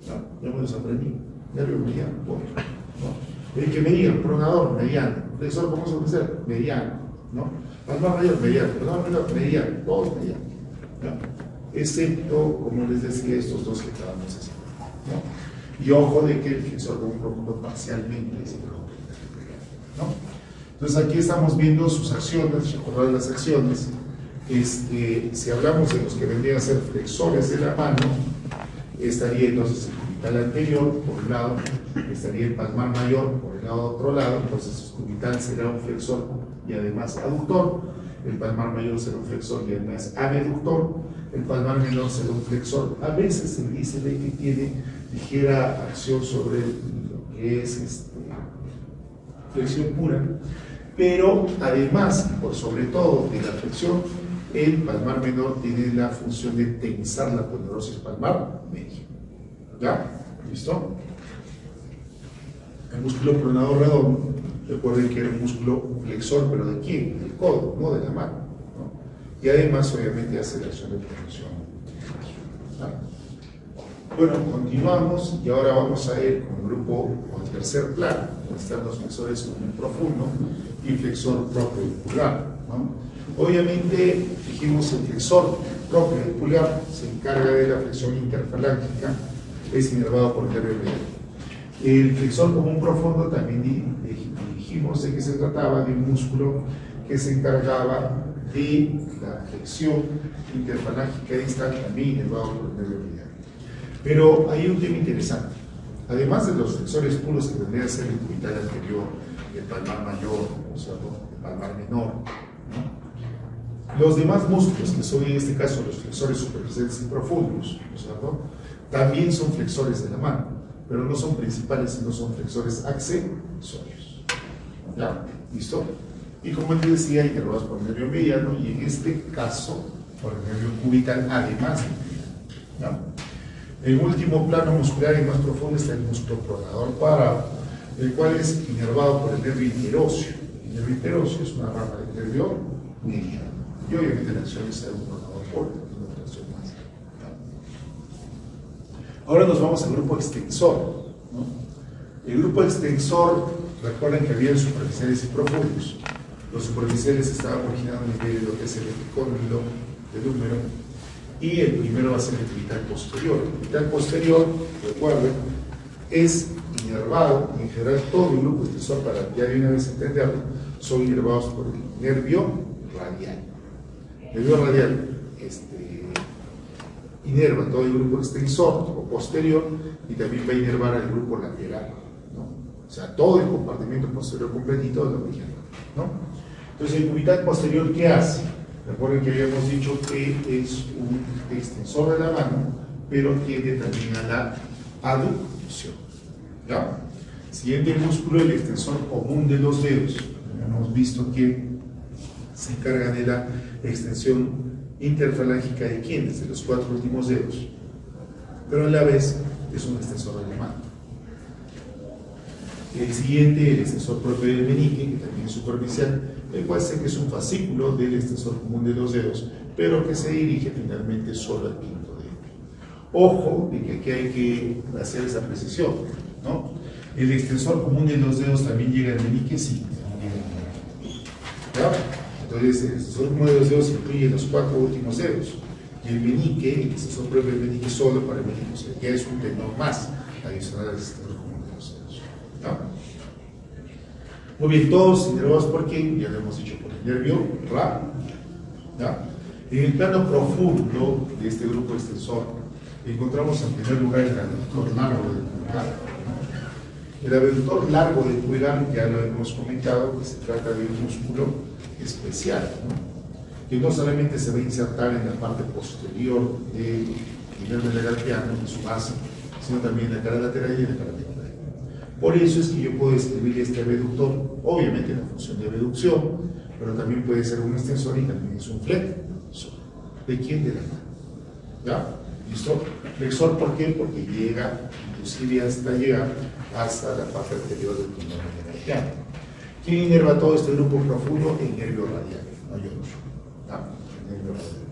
Speaker 1: ¿No? Ya me los aprendí. Nervio mediano, punto. ¿No? El que me diga, pronador, mediano. Flexor, ¿cómo se puede hacer? Mediano. ¿No? Palmar mayor, mediano. Pronador menor, mediano. Todos medianos. ¿No? Excepto, como les decía, estos dos que acabamos de hacer. ¿No? Y ojo de que el flexor común profundo parcialmente es ¿no? Entonces aquí estamos viendo sus acciones, recordar las acciones. Si hablamos de los que vendrían a ser flexores de la mano, estaría entonces el cubital anterior por un lado, estaría el palmar mayor por el lado otro lado, entonces el cubital será un flexor y además aductor, el palmar mayor será un flexor y además abductor, el palmar menor será un flexor. A veces se dice que tiene ligera acción sobre lo que es flexión pura, pero además, por sobre todo de la flexión, el palmar menor tiene la función de tensar la ponerosis palmar media. ¿Ya? ¿Listo? El músculo pronador redondo, recuerden que era un músculo flexor, pero ¿de quién? Del codo, no de la mano, ¿no? Y además, obviamente, hace la acción de promoción. Bueno, continuamos y ahora vamos a ir con el grupo, con el tercer plano, donde están los flexores común profundo y flexor propio del pulgar, ¿no? Obviamente, dijimos el flexor propio del pulgar se encarga de la flexión interfalángica, es inervado por el nervio mediano. El flexor común profundo también dijimos de que se trataba de un músculo que se encargaba de la flexión interfalángica distal, también inervado por el nervio mediano. Pero hay un tema interesante. Además de los flexores puros que tendría que ser el cubital anterior, el palmar mayor, o sea, el palmar menor, ¿no? Los demás músculos, que son en este caso los flexores superficiales y profundos, ¿no? También son flexores de la mano, pero no son principales, sino son flexores accesorios. ¿Ya? ¿Listo? Y como les decía, inervados por el nervio mediano y en este caso por el nervio cubital, además del mediano. ¿Ya? En último plano muscular y más profundo está el músculo pronador cuadrado, el cual es inervado por el nervio interóseo. El nervio interóseo es una rama del nervio mediano. Y obviamente la acción es un pronador por una acción más. Ahora nos vamos al grupo extensor, ¿no? El grupo extensor, recuerden que había superficiales y profundos. Los superficiales estaban originados a nivel de lo que es el epicóndilo del húmero. Y el primero va a ser el cubital posterior. El cubital posterior, recuerden, es inervado, en general todo el grupo extensor, para ya de una vez entenderlo, son inervados por el nervio radial. El nervio radial inerva todo el grupo extensor o posterior y también va a inervar al grupo lateral, ¿no? O sea, todo el compartimento posterior completito de la orilla, ¿no? Entonces, el cubital posterior, ¿qué hace? Recuerden que habíamos dicho que es un extensor de la mano, pero tiende también a la aducción, ¿ya? Siguiente músculo, el extensor común de los dedos. Hemos visto que se encarga de la extensión interfalángica de quiénes, de los 4 últimos dedos, pero a la vez es un extensor de la mano. El siguiente, el extensor propio del meñique, que también es superficial, el cual sé que es un fascículo del extensor común de los dedos, pero que se dirige finalmente solo al quinto dedo. Ojo de que aquí hay que hacer esa precisión, ¿no? El extensor común de los dedos también llega al meñique, sí. ¿Ya? Entonces, el extensor común de los dedos incluye los 4 últimos dedos. Y el meñique, el extensor propio del meñique solo para el meñique, o sea, ya es un tenor más adicional al extensor común de los dedos. ¿Ya? Muy bien, todos inervados por quién, ya lo hemos dicho, por el nervio Ra. ¿Ya? En el plano profundo de este grupo extensor, encontramos en primer lugar el abductor largo del pulgar. El abductor largo del pulgar, ya lo hemos comentado, que se trata de un músculo especial, ¿no? Que no solamente se va a insertar en la parte posterior del nervio legalpiano, en su base, sino también en la cara lateral y en la cara temporal. Por eso es que yo puedo escribir este abductor, obviamente en la función de abducción, pero también puede ser un extensor y también es un flexor. ¿De quién? De la mano. ¿Ya? ¿Listo? Flexor, ¿por qué? Porque llega, inclusive hasta llegar hasta la parte anterior del nervio legalpiano. ¿Quién inerva todo este grupo profundo? El nervio radial, no yo no. El nervio radial.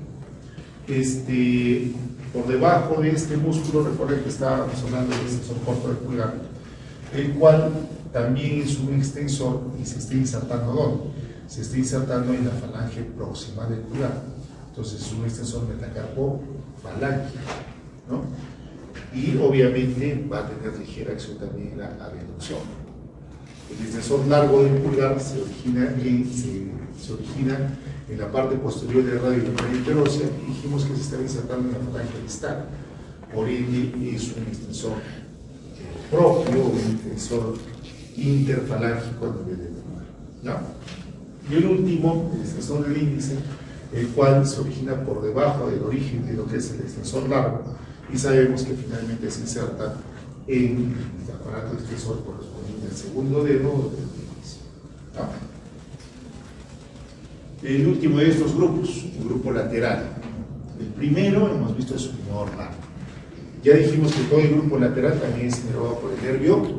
Speaker 1: Por debajo de este músculo, recuerden que estábamos hablando del extensor corto del pulgar, el cual también es un extensor y se está insertando ¿dónde? Se está insertando en la falange proximal del pulgar. Entonces es un extensor metacarpofalángico, ¿no? Y obviamente va a tener ligera acción también en la abducción. El extensor largo del pulgar se origina en la parte posterior del radio interósea y dijimos que se está insertando en la falange distal. Por ende es un extensor propio, un extensor interfalángico a nivel del pulgar, ¿ya? Y el último, el extensor del índice, el cual se origina por debajo del origen de lo que es el extensor largo, y sabemos que finalmente se inserta en el aparato extensor correspondiente al segundo dedo del índice, ¿ya? El último de estos grupos, el grupo lateral. El primero hemos visto el supinador largo. Ya dijimos que todo el grupo lateral también es inervado por el nervio radial.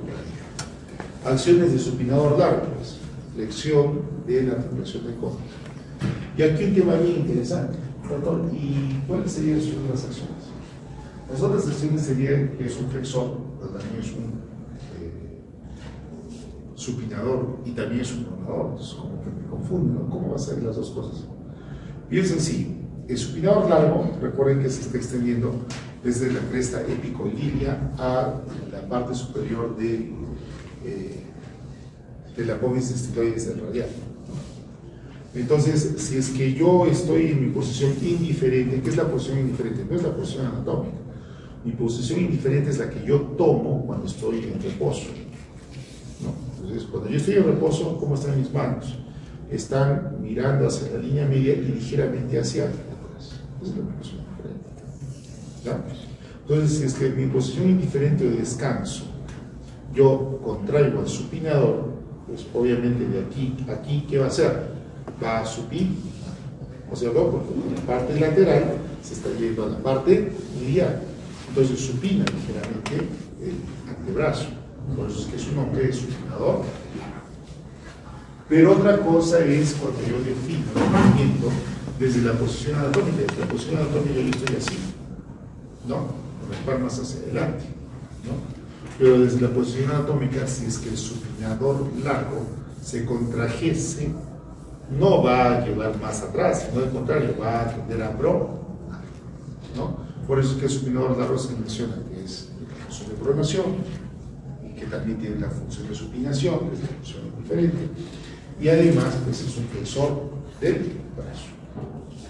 Speaker 1: Acciones de supinador largo, pues, flexión de la articulación del codo. Y aquí un tema bien interesante, doctor, ¿y cuáles serían sus otras acciones? Las otras acciones serían que es un flexor, pero también es un supinador y también es un pronador. Entonces, como que me confunden, ¿no? ¿Cómo va a ser las dos cosas? Bien sencillo. El supinador largo, recuerden que se está extendiendo desde la cresta epicondílea a la parte superior de la apófisis estiloides del radial. Entonces, si es que yo estoy en mi posición indiferente, ¿qué es la posición indiferente? No es la posición anatómica. Mi posición indiferente es la que yo tomo cuando estoy en reposo, ¿no? Entonces, cuando yo estoy en reposo, ¿cómo están mis manos? Están mirando hacia la línea media y ligeramente hacia atrás. Esa es la posición indiferente, ¿ya? Entonces, si es que en mi posición indiferente de descanso yo contraigo al supinador, pues obviamente de aquí a aquí, ¿qué va a hacer? Va a supir, o sea, ¿no? Porque la parte lateral se está yendo a la parte medial, entonces supina ligeramente el antebrazo, por eso es que su nombre es supinador. Pero otra cosa es cuando yo defino el movimiento desde la posición anatómica. Desde la posición anatómica yo estoy así, ¿no? Con las palmas hacia adelante, ¿no? Pero desde la posición anatómica, si es que el supinador largo se contrajese, no va a llevar más atrás, sino al contrario, va a tender a pronar, ¿no? Por eso es que el supinador largo se menciona que es la función de pronación y que también tiene la función de supinación, que es la función diferente, y además pues, es un flexor del brazo.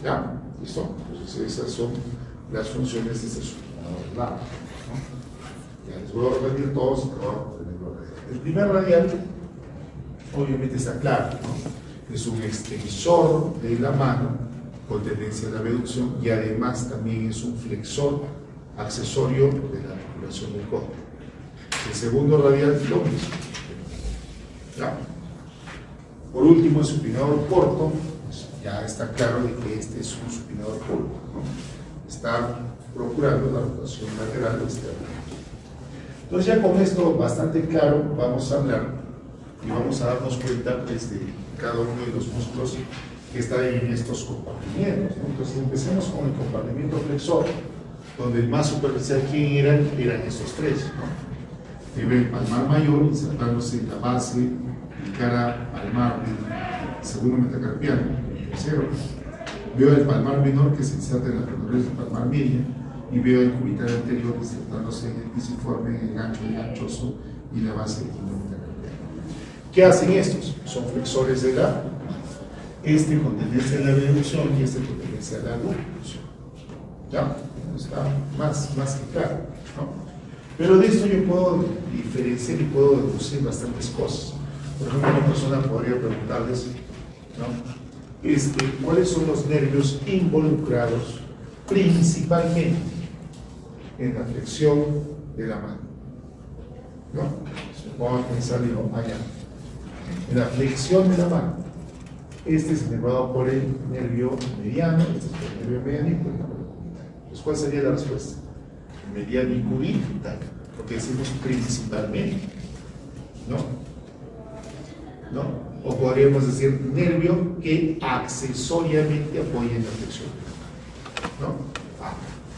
Speaker 1: ¿Ya? ¿Listo? Entonces esas son las funciones de este supinador largo, ¿no? Ya les voy a repetir todos, pero voy a tenerlo El primer radial, obviamente está claro, ¿no? Es un extensor de la mano con tendencia a la abducción y además también es un flexor accesorio de la articulación del codo. El segundo radial, lo mismo. ¿Ya? Por último, el supinador corto, pues ya está claro de que este es un supinador corto, ¿no? Está procurando la rotación lateral externa. Entonces ya con esto bastante claro vamos a hablar y vamos a darnos cuenta pues, de cada uno de los músculos que están en estos compartimientos, ¿no? Entonces empecemos con el compartimiento flexor, donde el más superficial, ¿quién eran? Eran estos tres, ¿no? El palmar mayor insertándose en la base y cara palmar del segundo metacarpiano, el tercero. Veo el palmar menor que se inserta en la peroneus del palmar media y veo el cubital anterior insertándose en el pisiforme, en el gancho del ganchoso y la base del quinto metacarpiano. ¿Qué hacen estos? Son flexores de la este con tendencia a la abducción y este con tendencia a la abducción. ¿Ya? Está más que claro, ¿no? Pero de esto yo puedo diferenciar y puedo deducir bastantes cosas. Por ejemplo, una persona podría preguntarles, ¿no? ¿Cuáles son los nervios involucrados principalmente en la flexión de la mano? ¿No? Vamos a pensar, digo, allá. En la flexión de la mano. Este es inervado por el nervio mediano, este es por el nervio mediano y por el nervio cubital. Entonces, ¿cuál sería la respuesta? Mediano y cubital, porque decimos principalmente, ¿no? ¿No? O podríamos decir nervio que accesoriamente apoya en la flexión, ¿no?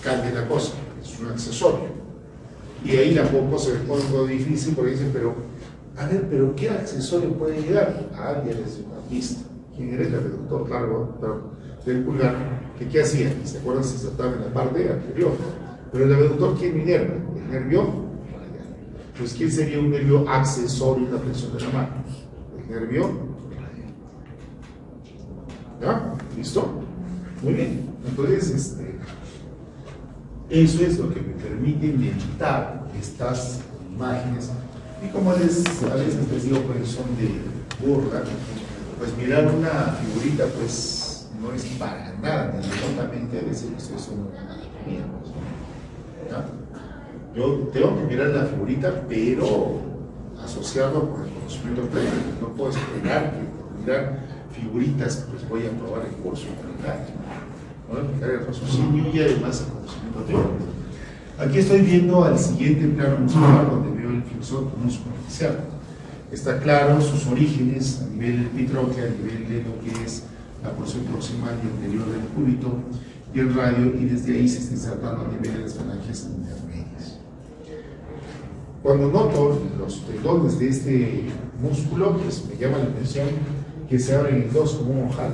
Speaker 1: Cambia la cosa, es un accesorio. Y ahí tampoco se pone un poco difícil porque dicen, pero, a ver, ¿pero qué accesorio puede llegar? Ah, ya les dio una pista. ¿Quién era el abductor largo del pulgar? ¿Qué hacía? ¿Se acuerdan? Se trataba en la parte anterior. Pero el abductor, ¿quién inerva? El nervio radial. Pues, ¿quién sería un nervio accesorio en la flexión de la mano? El nervio radial. ¿Ya? ¿Listo? Muy bien. Entonces, eso es lo que me permite inventar estas imágenes. Y como a veces les digo, pues son de burla, pues mirar una figurita, pues no es para nada, ni remotamente a veces eso es una anatomía. ¿Ya? Yo tengo que mirar la figurita, pero asociarlo con el conocimiento pleno. No puedo esperar que por mirar figuritas pues voy a aprobar el curso. Voy a aplicar el raciocinio y además el conocimiento teórico. Aquí estoy viendo al siguiente plano muscular donde veo el flexor común superficial. Está claro sus orígenes a nivel epitróqueo, a nivel de lo que es la porción proximal y anterior del cúbito y el radio, y desde ahí se está insertando a nivel de las falanges intermedias. Cuando noto los tendones de este músculo, pues me llama la atención que se abren en dos como un ojal.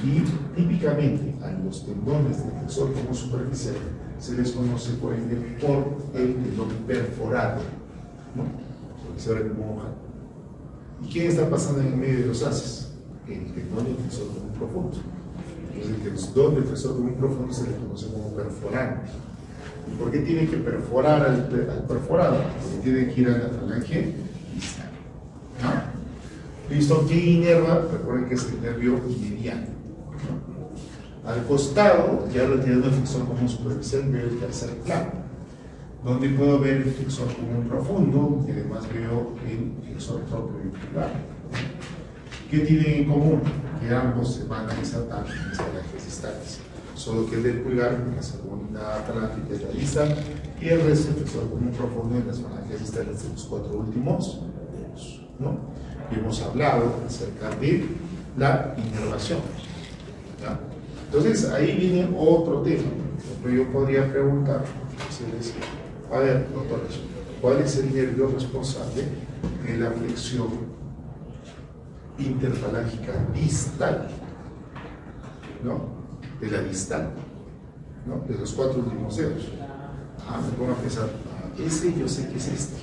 Speaker 1: Y típicamente a los tendones del flexor común superficial se les conoce por ende por el tendón perforado, ¿no? Porque se abre como un ojal. ¿Y quién está pasando en el medio de los haces? El tendón del flexor común profundo. Entonces, el tendón del flexor común profundo se le conoce como perforante. ¿Y por qué tiene que perforar al perforado? Porque tiene que ir a la falange distal. ¿No? ¿Listo? ¿Quién inerva? Recuerden que es el nervio mediano. ¿No? Al costado, ya retirando el flexor común superficial, veo el tercer plano, donde puedo ver el flexor común profundo y además veo el flexor trópico. ¿Qué tienen en común? Que ambos se van a insertar en las falanges distales. Solo que el del pulgar en la segunda falange que es la distal y el resto el flexor común profundo en las falanges distales de los cuatro últimos dedos, ¿no? Y hemos hablado acerca de la inervación. ¿Ya? Entonces ahí viene otro tema. Yo podría preguntar, a ver, doctores, ¿cuál es el nervio responsable de la flexión interfalángica distal? ¿No? De la distal, ¿no? De los cuatro últimos dedos. Me pongo a pensar, ese yo sé que es este.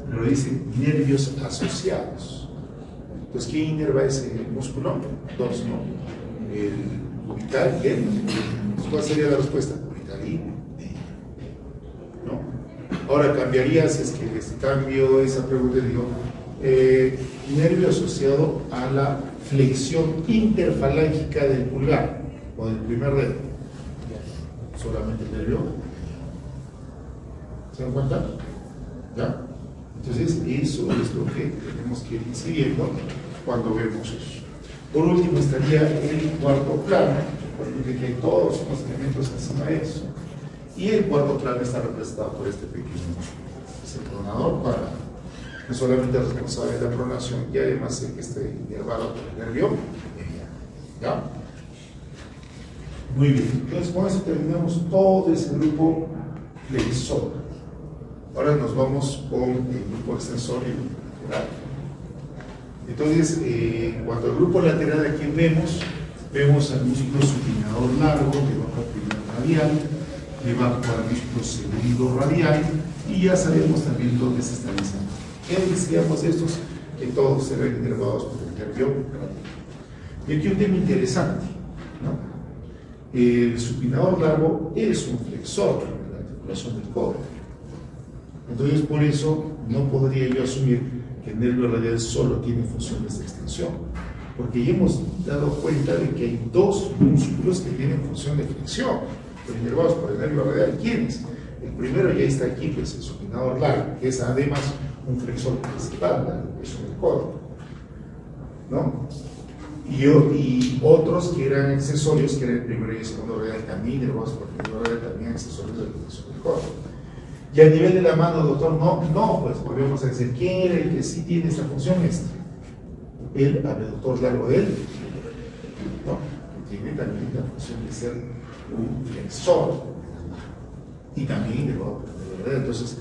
Speaker 1: Pero dice nervios asociados. Entonces, ¿quién inerva ese músculo? Dos, ¿no? El cubital y el. ¿Cuál sería la respuesta? Cubital y. ¿No? Ahora cambiaría, si es que les cambio esa pregunta, digo, nervio asociado a la flexión interfalángica del pulgar o del primer dedo. Solamente el nervio. ¿Se dan cuenta? ¿Ya? Entonces, eso es lo que tenemos que ir incidiendo cuando vemos eso. Por último, estaría el cuarto plano, porque que hay todos los elementos encima de eso. Y el cuarto plano está representado por este pequeño, es el pronador, que solamente es responsable de la pronación y además el que esté inervado por el nervio mediano. ¿Ya? Muy bien, entonces con eso terminamos todo ese grupo flexor. Ahora nos vamos con el grupo extensor y lateral. Entonces, en cuanto al grupo lateral, aquí vemos al músculo supinador largo, debajo del primer radial, debajo al músculo segundo radial, y ya sabemos también dónde se están iniciando. ¿Qué decíamos de estos? Que todos serán inervados por el nervio radial. Y aquí un tema interesante, ¿no? El supinador largo es un flexor de la articulación del codo. Entonces, por eso no podría yo asumir que el nervio radial solo tiene funciones de extensión, porque ya hemos dado cuenta de que hay dos músculos que tienen función de flexión, pero inervados por el nervio radial. ¿Quiénes? El primero ya está aquí, pues el supinador largo, que es además un flexor principal de la articulación del codo, ¿no? Y otros que eran accesorios, que eran el primero y el segundo radial, también inervados por el nervio radial, también accesorios de la articulación del codo. Y a nivel de la mano, doctor, no, pues volvemos a decir, ¿quién era el que sí tiene esta función? El abductor largo del ¿no? Que tiene también la función de ser un flexor y también inervado por el nervio radial. Entonces,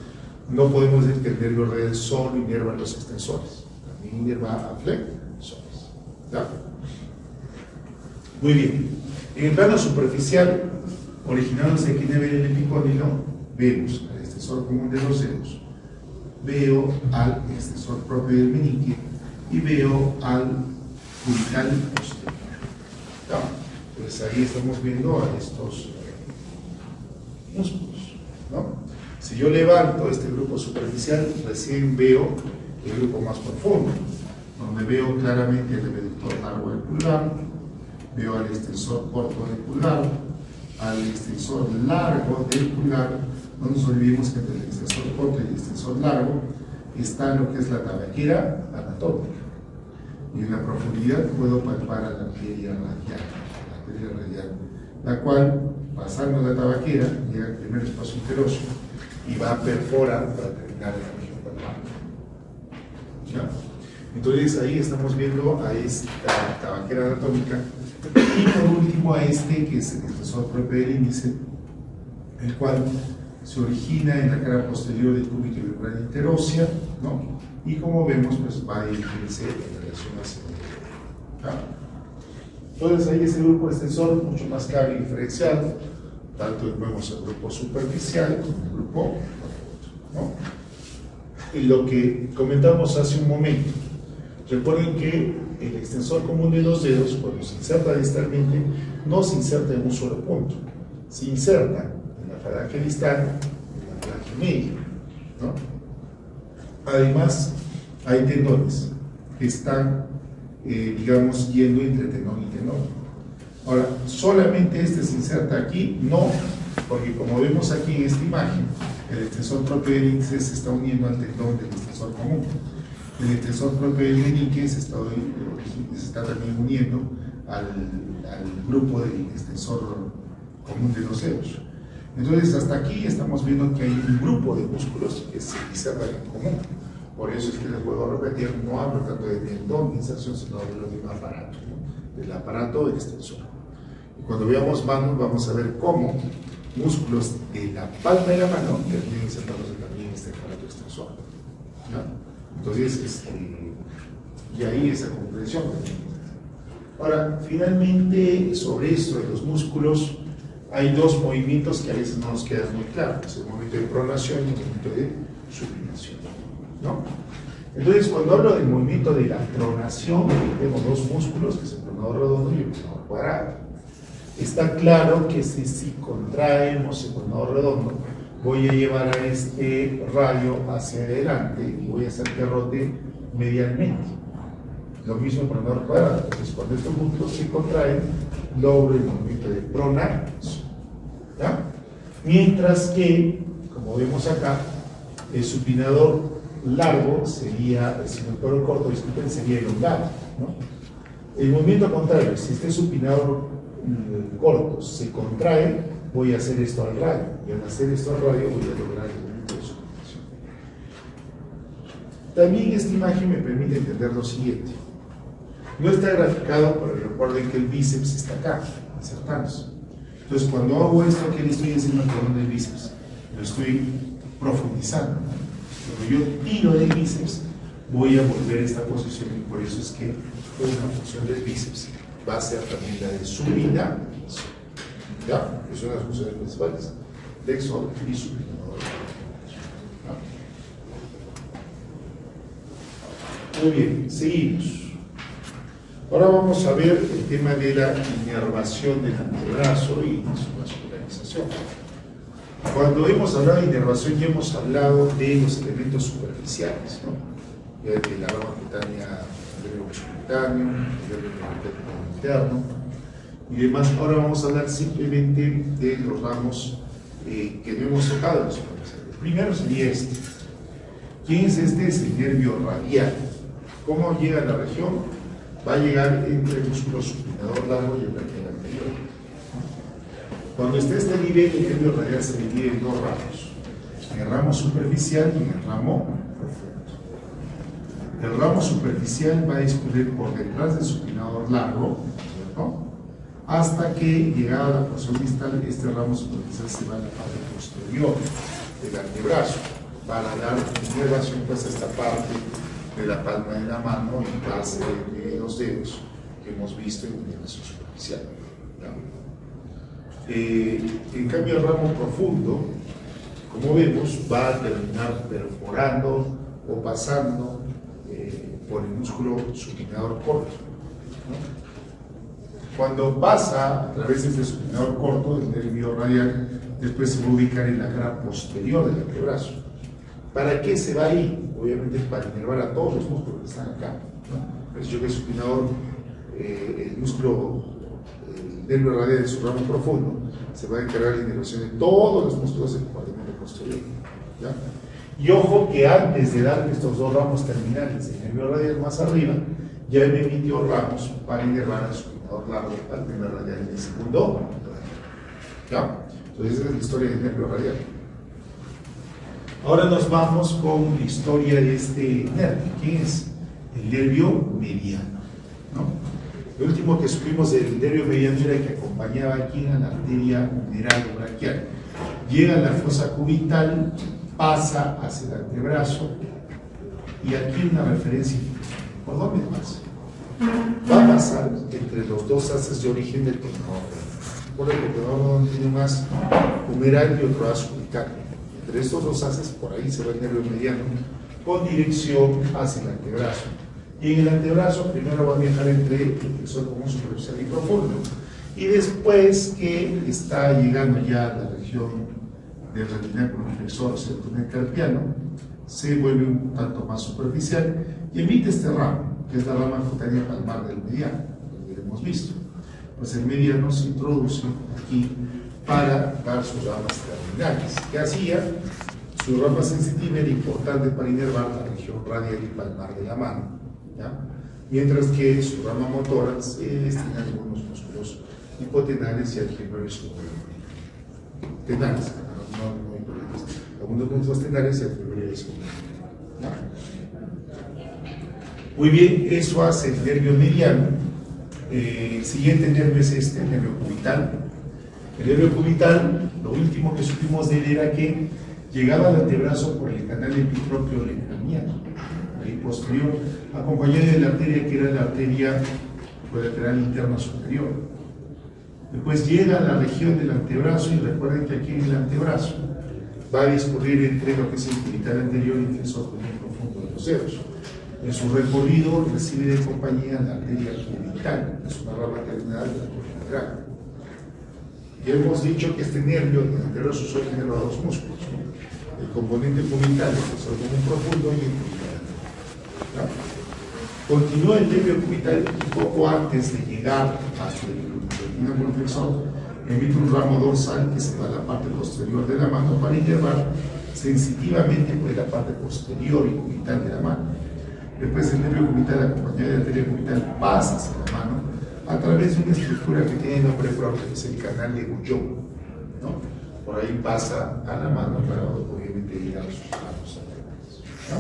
Speaker 1: no podemos decir que el nervio radial solo inerva a los extensores, también inerva a flexores. ¿Ya? Muy bien. En el plano superficial, originándose aquí en el epicóndilo, vemos al extensor común de los dedos, veo al extensor propio del meñique y veo al cubital posterior. Pues ahí estamos viendo a estos músculos, ¿no? Si yo levanto este grupo superficial, recién veo el grupo más profundo, donde veo claramente el abductor largo del pulgar, veo al extensor corto del pulgar, al extensor largo del pulgar. No nos olvidemos que entre el extensor corto y el extensor largo está lo que es la tabaquera anatómica. Y en la profundidad puedo palpar a la arteria radial, la cual, pasando la tabaquera, llega al primer espacio interóseo y va a perforar para terminar en la región palmar. Entonces ahí estamos viendo a esta tabaquera anatómica y por último a este que es el extensor propio del índice, el cual se origina en la cara posterior del cúbito vertebral interósea, ¿no? Y como vemos, pues va a dirigirse en relación hacia el medio. Entonces ahí ese grupo extensor mucho más claro y diferenciado, tanto vemos el grupo superficial como el grupo profundo, ¿no? Y lo que comentamos hace un momento, recuerden que el extensor común de los dedos, cuando se inserta distalmente, no se inserta en un solo punto, se inserta en la falange distal, en la falange media, ¿no? Además, hay tendones que están, digamos, yendo entre tenón y tenón. Ahora, solamente este se inserta aquí, no, porque como vemos aquí en esta imagen, el extensor propio del índice se está uniendo al tendón del extensor común. El extensor propio del meñique se está también uniendo al grupo del extensor común de los dedos. Entonces, hasta aquí estamos viendo que hay un grupo de músculos que se insertan en común. Por eso es que les vuelvo a repetir, no hablo tanto de tendón de inserción, sino hablo de un aparato, ¿no? Del aparato extensor. Y cuando veamos manos, vamos a ver cómo músculos de la palma de la mano terminan insertándose también en este aparato extensor, ¿no? Entonces, y ahí esa comprensión. Ahora, finalmente, sobre esto de los músculos, hay dos movimientos que a veces no nos quedan muy claros: el movimiento de pronación y el movimiento de supinación, ¿no? Entonces, cuando hablo del movimiento de la pronación, tenemos dos músculos, que es el pronador redondo y el pronador cuadrado. Está claro que si contraemos el pronador redondo, voy a llevar a este radio hacia adelante y voy a hacer que rote medialmente. Lo mismo por menor cuadrado. Entonces, cuando estos músculos se contraen, logro el movimiento de pronación. ¿Ya? Mientras que, como vemos acá, el supinador largo sería, el supinador corto, disculpen, sería elongado, ¿no? El movimiento contrario, si este supinador corto se contrae, voy a hacer esto al radio, y al hacer esto al radio voy a lograr el movimiento de supinación. También esta imagen me permite entender lo siguiente. No está graficado, pero recuerden que el bíceps está acá, acertándose. Entonces, cuando hago esto, ¿qué le estoy haciendo al cordón del bíceps? Lo estoy profundizando, ¿no? Cuando yo tiro del bíceps, voy a volver a esta posición, y por eso es que una función del bíceps va a ser también la de supinación. ¿Ya? Que son las funciones principales: flexor y supinador. ¿Ya? Muy bien, seguimos. Ahora vamos a ver el tema de la inervación del antebrazo y su vascularización. Cuando hemos hablado de inervación, ya hemos hablado de los elementos superficiales, ¿no? Ya de la rama cutánea, el nervio cutáneo, el nervio interno y demás. Ahora vamos a hablar simplemente de los ramos que no hemos tocado en los superficiales. El primero sería este. ¿Quién es este? Es el nervio radial. ¿Cómo llega a la región? Va a llegar entre el músculo supinador largo y el braquial anterior. Cuando esté a este nivel, el nervio radial se divide en dos ramos: el ramo superficial y el ramo profundo. El ramo superficial va a discurrir por detrás del supinador largo, ¿cierto? Hasta que, llegada a la porción distal, este ramo superficial se va a la parte posterior del antebrazo para dar inervación pues a esta parte de la palma de la mano y base de los dedos que hemos visto en inervación superficial. En cambio, el ramo profundo, como vemos, va a terminar perforando o pasando por el músculo supinador corto, ¿no? Cuando pasa a través de este supinador corto, el nervio radial después se va a ubicar en la cara posterior del antebrazo. ¿Para qué se va ahí? Obviamente para inervar a todos los músculos que están acá, ¿no? Pues yo que el supinador, el músculo, el nervio radial de su ramo profundo, se va a encargar de la inervación de todos los músculos del compartimento posterior, ¿ya? Y ojo que antes de dar estos dos ramos terminales, el nervio radial más arriba, ya me emitió ramos para inervar al supinador largo, al nervio radial en el segundo, ¿ya? Entonces esa es la historia del nervio radial. Ahora nos vamos con la historia de este nervio. ¿Quién es? El nervio mediano, ¿no? Lo último que supimos del nervio mediano era que acompañaba aquí a la arteria umeral o braquial. Llega a la fosa cubital, pasa hacia el antebrazo y aquí una referencia. ¿Por dónde pasa? Va a pasar entre los dos haces de origen del tenedor. Por el tenedor tiene más humeral y otro haz cubital. Entre estos dos haces, por ahí se va el nervio mediano con dirección hacia el antebrazo. Y en el antebrazo primero va a viajar entre el flexor común superficial y profundo. Y después que está llegando ya a la región del retináculo flexor, o sea, el túnel carpiano, se vuelve un tanto más superficial y emite este ramo, que es la rama cutánea palmar del mediano, que ya hemos visto. Pues el mediano se introduce aquí para dar sus ramas terminales. ¿Qué hacía? Su rama sensitiva era importante para inervar la región radial y palmar de la mano, ¿ya? Mientras que su rama motora se destina a algunos músculos hipotenales y algiolares tenales, no hay problemas. Algunos músculos tenales y algiolares. Muy bien, eso hace el nervio mediano. El siguiente nervio es este, el nervio cubital. El nervio cubital, lo último que supimos de él era que llegaba al antebrazo por el canal epitropio craniano, ahí posterior, acompañado de la arteria que era la arteria colateral interna superior. Después llega a la región del antebrazo y recuerden que aquí en el antebrazo va a discurrir entre lo que es el cubital anterior y el flexor profundo de los dedos. En su recorrido recibe de compañía la arteria cubital, es una rama terminal de la columna lateral. Ya hemos dicho que este nervio del antebrazo solo genera dos músculos, ¿no? El componente cubital, el flexor común profundo y el cubital. ¿No? Continúa el nervio cubital un poco antes de llegar hasta el flexor, emite un ramo dorsal que se va a la parte posterior de la mano para inervar sensitivamente por la parte posterior y cubital de la mano. Después el nervio cubital acompañado de la arteria cubital pasa hacia la mano a través de una estructura que tiene nombre propio, que es el canal de Guyot, ¿no? Por ahí pasa a la mano para obviamente llegar a sus manos antebrales, ¿no?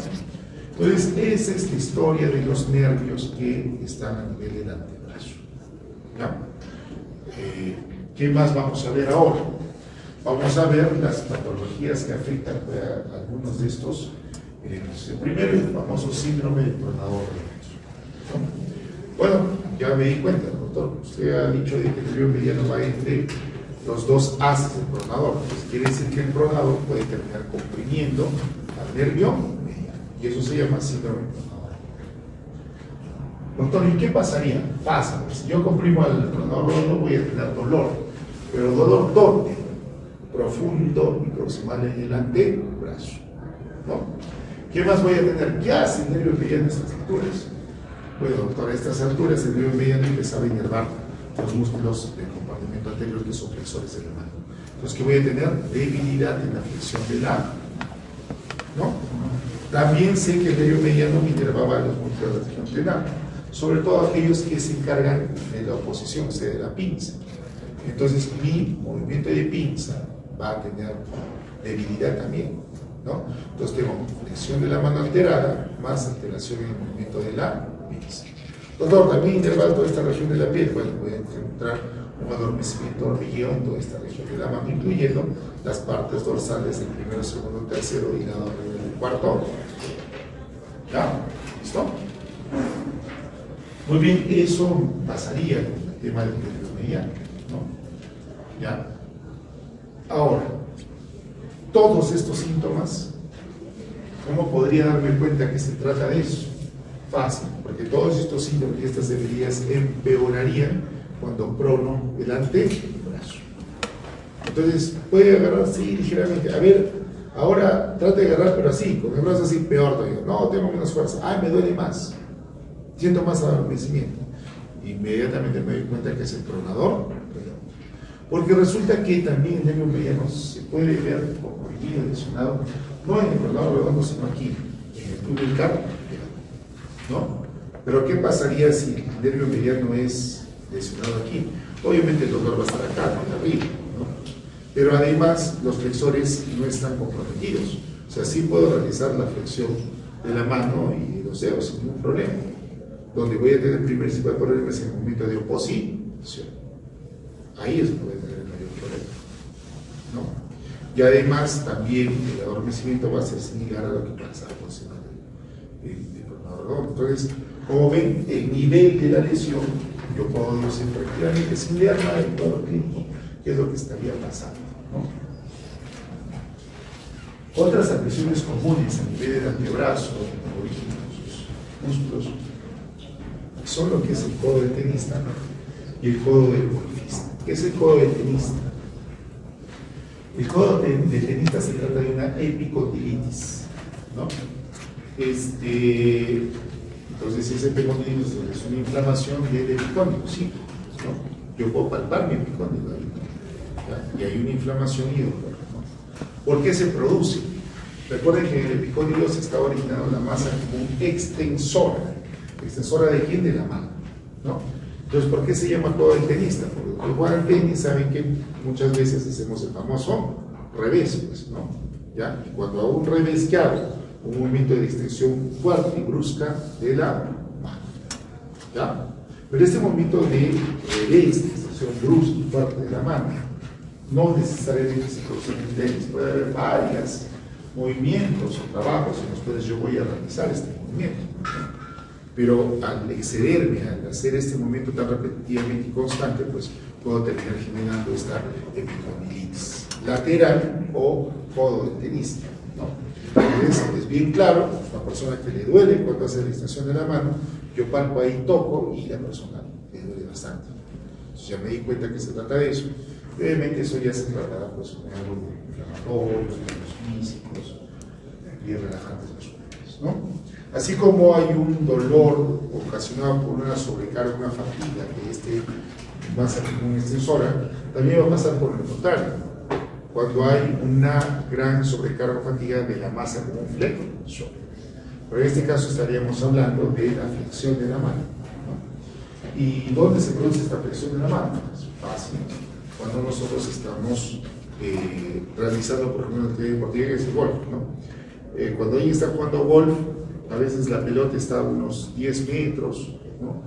Speaker 1: Entonces, esa es la historia de los nervios que están a nivel del antebrazo, ¿no? ¿Qué más vamos a ver ahora? Vamos a ver las patologías que afectan a algunos de estos. El primero es el famoso síndrome del pronador derecho, ¿no? Bueno, ya me di cuenta, doctor, usted ha dicho de que el nervio mediano va entre los dos haces del pronador. Pues quiere decir que el pronador puede terminar comprimiendo al nervio mediano, y eso se llama síndrome del pronador. Doctor, ¿y qué pasaría? Pasa, pues si yo comprimo al pronador no voy a tener dolor, pero dolor ¿dónde? Profundo y proximal en el antebrazo, ¿no? ¿Qué más voy a tener? ¿Qué hace el nervio mediano a estas alturas? Bueno, doctor, a estas alturas el nervio mediano empezaba a inervar los músculos del compartimento anterior que son flexores de la mano. Entonces, ¿qué voy a tener? Debilidad en la flexión de la mano, ¿no? También sé que el nervio mediano me inervaba los músculos de la región plenar, sobre todo aquellos que se encargan de la oposición, o sea, de la pinza. Entonces, mi movimiento de pinza va a tener debilidad también, ¿no? Entonces tengo flexión de la mano alterada más alteración en el movimiento de la pinza. Doctor, también inerva toda esta región de la piel. Bueno, voy a encontrar un adormecimiento hormigueo en toda esta región de la mano, incluyendo las partes dorsales del primero, segundo, tercero y la del cuarto. ¿Ya? ¿Listo? Muy bien, eso pasaría con el tema del nervio mediano, ¿no? ¿Ya? Ahora, todos estos síntomas, ¿cómo podría darme cuenta que se trata de eso? Fácil, porque todos estos síntomas y estas debilidades empeorarían cuando prono el antebrazo. Entonces, puede agarrar así ligeramente. A ver, ahora trate de agarrar, pero así, con el brazo así, peor todavía. No, tengo menos fuerza. Ah, me duele más. Siento más adormecimiento. Inmediatamente me doy cuenta que es el pronador. Porque resulta que también el nervio mediano se puede ver comprimido, lesionado, no en el pronador redondo, sino aquí, en el túnel carpio, ¿no? Pero ¿qué pasaría si el nervio mediano es lesionado aquí? Obviamente el dolor va a estar acá, no arriba, ¿no? Pero además los flexores no están comprometidos. O sea, sí puedo realizar la flexión de la mano y de los dedos sin ningún problema. Donde voy a tener el principal problema es el momento de oposición. Ahí es donde voy a tener el mayor problema, ¿no? Y además también el adormecimiento va a ser similar a lo que pasa por encima del pronador. Entonces, como ven, el nivel de la lesión, yo puedo decir prácticamente sin leer nada del cuadro clínico, qué es lo que estaría pasando, ¿no? Otras afecciones comunes a nivel del antebrazo, en origen de sus músculos, son lo que es el codo del tenista, ¿no? Y el codo del golfista. ¿Qué es el codo del tenista? El codo del tenista se trata de una epicondilitis, ¿no? Entonces, ese epicondilitis es una inflamación del epicóndilo, sí, ¿no? Yo puedo palpar mi epicóndilo ahí, ¿no? Y hay una inflamación y dolor, ¿no? ¿Por qué se produce? Recuerden que en el epicóndilo se está originando la masa común extensora. ¿Extensora de quién? De la mano, ¿no? Entonces, ¿por qué se llama codo del tenista? Porque cuando juegan tenis saben que muchas veces hacemos el famoso revés, pues, ¿no? ¿Ya? Y cuando hago un revés, ¿qué hago? Un movimiento de extensión fuerte y brusca de la mano, ¿ya? Pero este movimiento de revés, de extensión brusca y fuerte de la mano, no necesariamente se produce en el tenis. Puede haber varios movimientos o trabajos en los cuales yo voy a realizar este movimiento, ¿no? Pero al excederme, al hacer este movimiento tan repetitivamente y constante, pues puedo terminar generando esta epicondilitis lateral o codo del tenista, ¿no? Entonces, es bien claro, una persona que le duele cuando hace la extensión de la mano, yo palpo ahí, toco y la persona le duele bastante. Entonces ya me di cuenta que se trata de eso. Obviamente eso ya se tratará pues, con algo de inflamatorios, físicos y relajantes musculares, ¿no? Así como hay un dolor ocasionado por una sobrecarga, una fatiga, que más como una extensora, también va a pasar por lo contrario. Cuando hay una gran sobrecarga o fatiga de la masa como un flexor. Pero en este caso estaríamos hablando de la flexión de la mano, ¿no? ¿Y dónde se produce esta flexión de la mano? Es fácil. Cuando nosotros estamos realizando, por ejemplo, una actividad deportiva que es el golf, ¿no? Cuando alguien está jugando golf, a veces la pelota está a unos 10 metros, ¿no?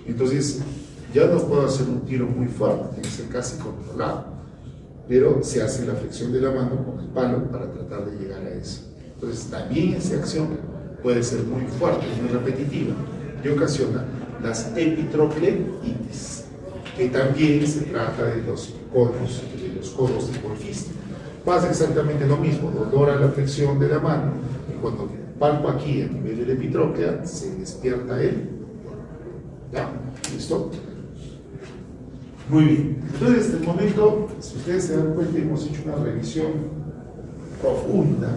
Speaker 1: Entonces ya no puedo hacer un tiro muy fuerte, tiene que ser casi controlado, pero se hace la flexión de la mano con el palo para tratar de llegar a eso. Entonces también esa acción puede ser muy fuerte, muy repetitiva y ocasiona las epitrocleitis, que también se trata de los codos del golfista. Pasa exactamente lo mismo, dolor a la flexión de la mano, y cuando palpo aquí a nivel de la epitróclea, se despierta él. ¿Ya? ¿Listo? Muy bien. Entonces, hasta el momento, si ustedes se dan cuenta, hemos hecho una revisión profunda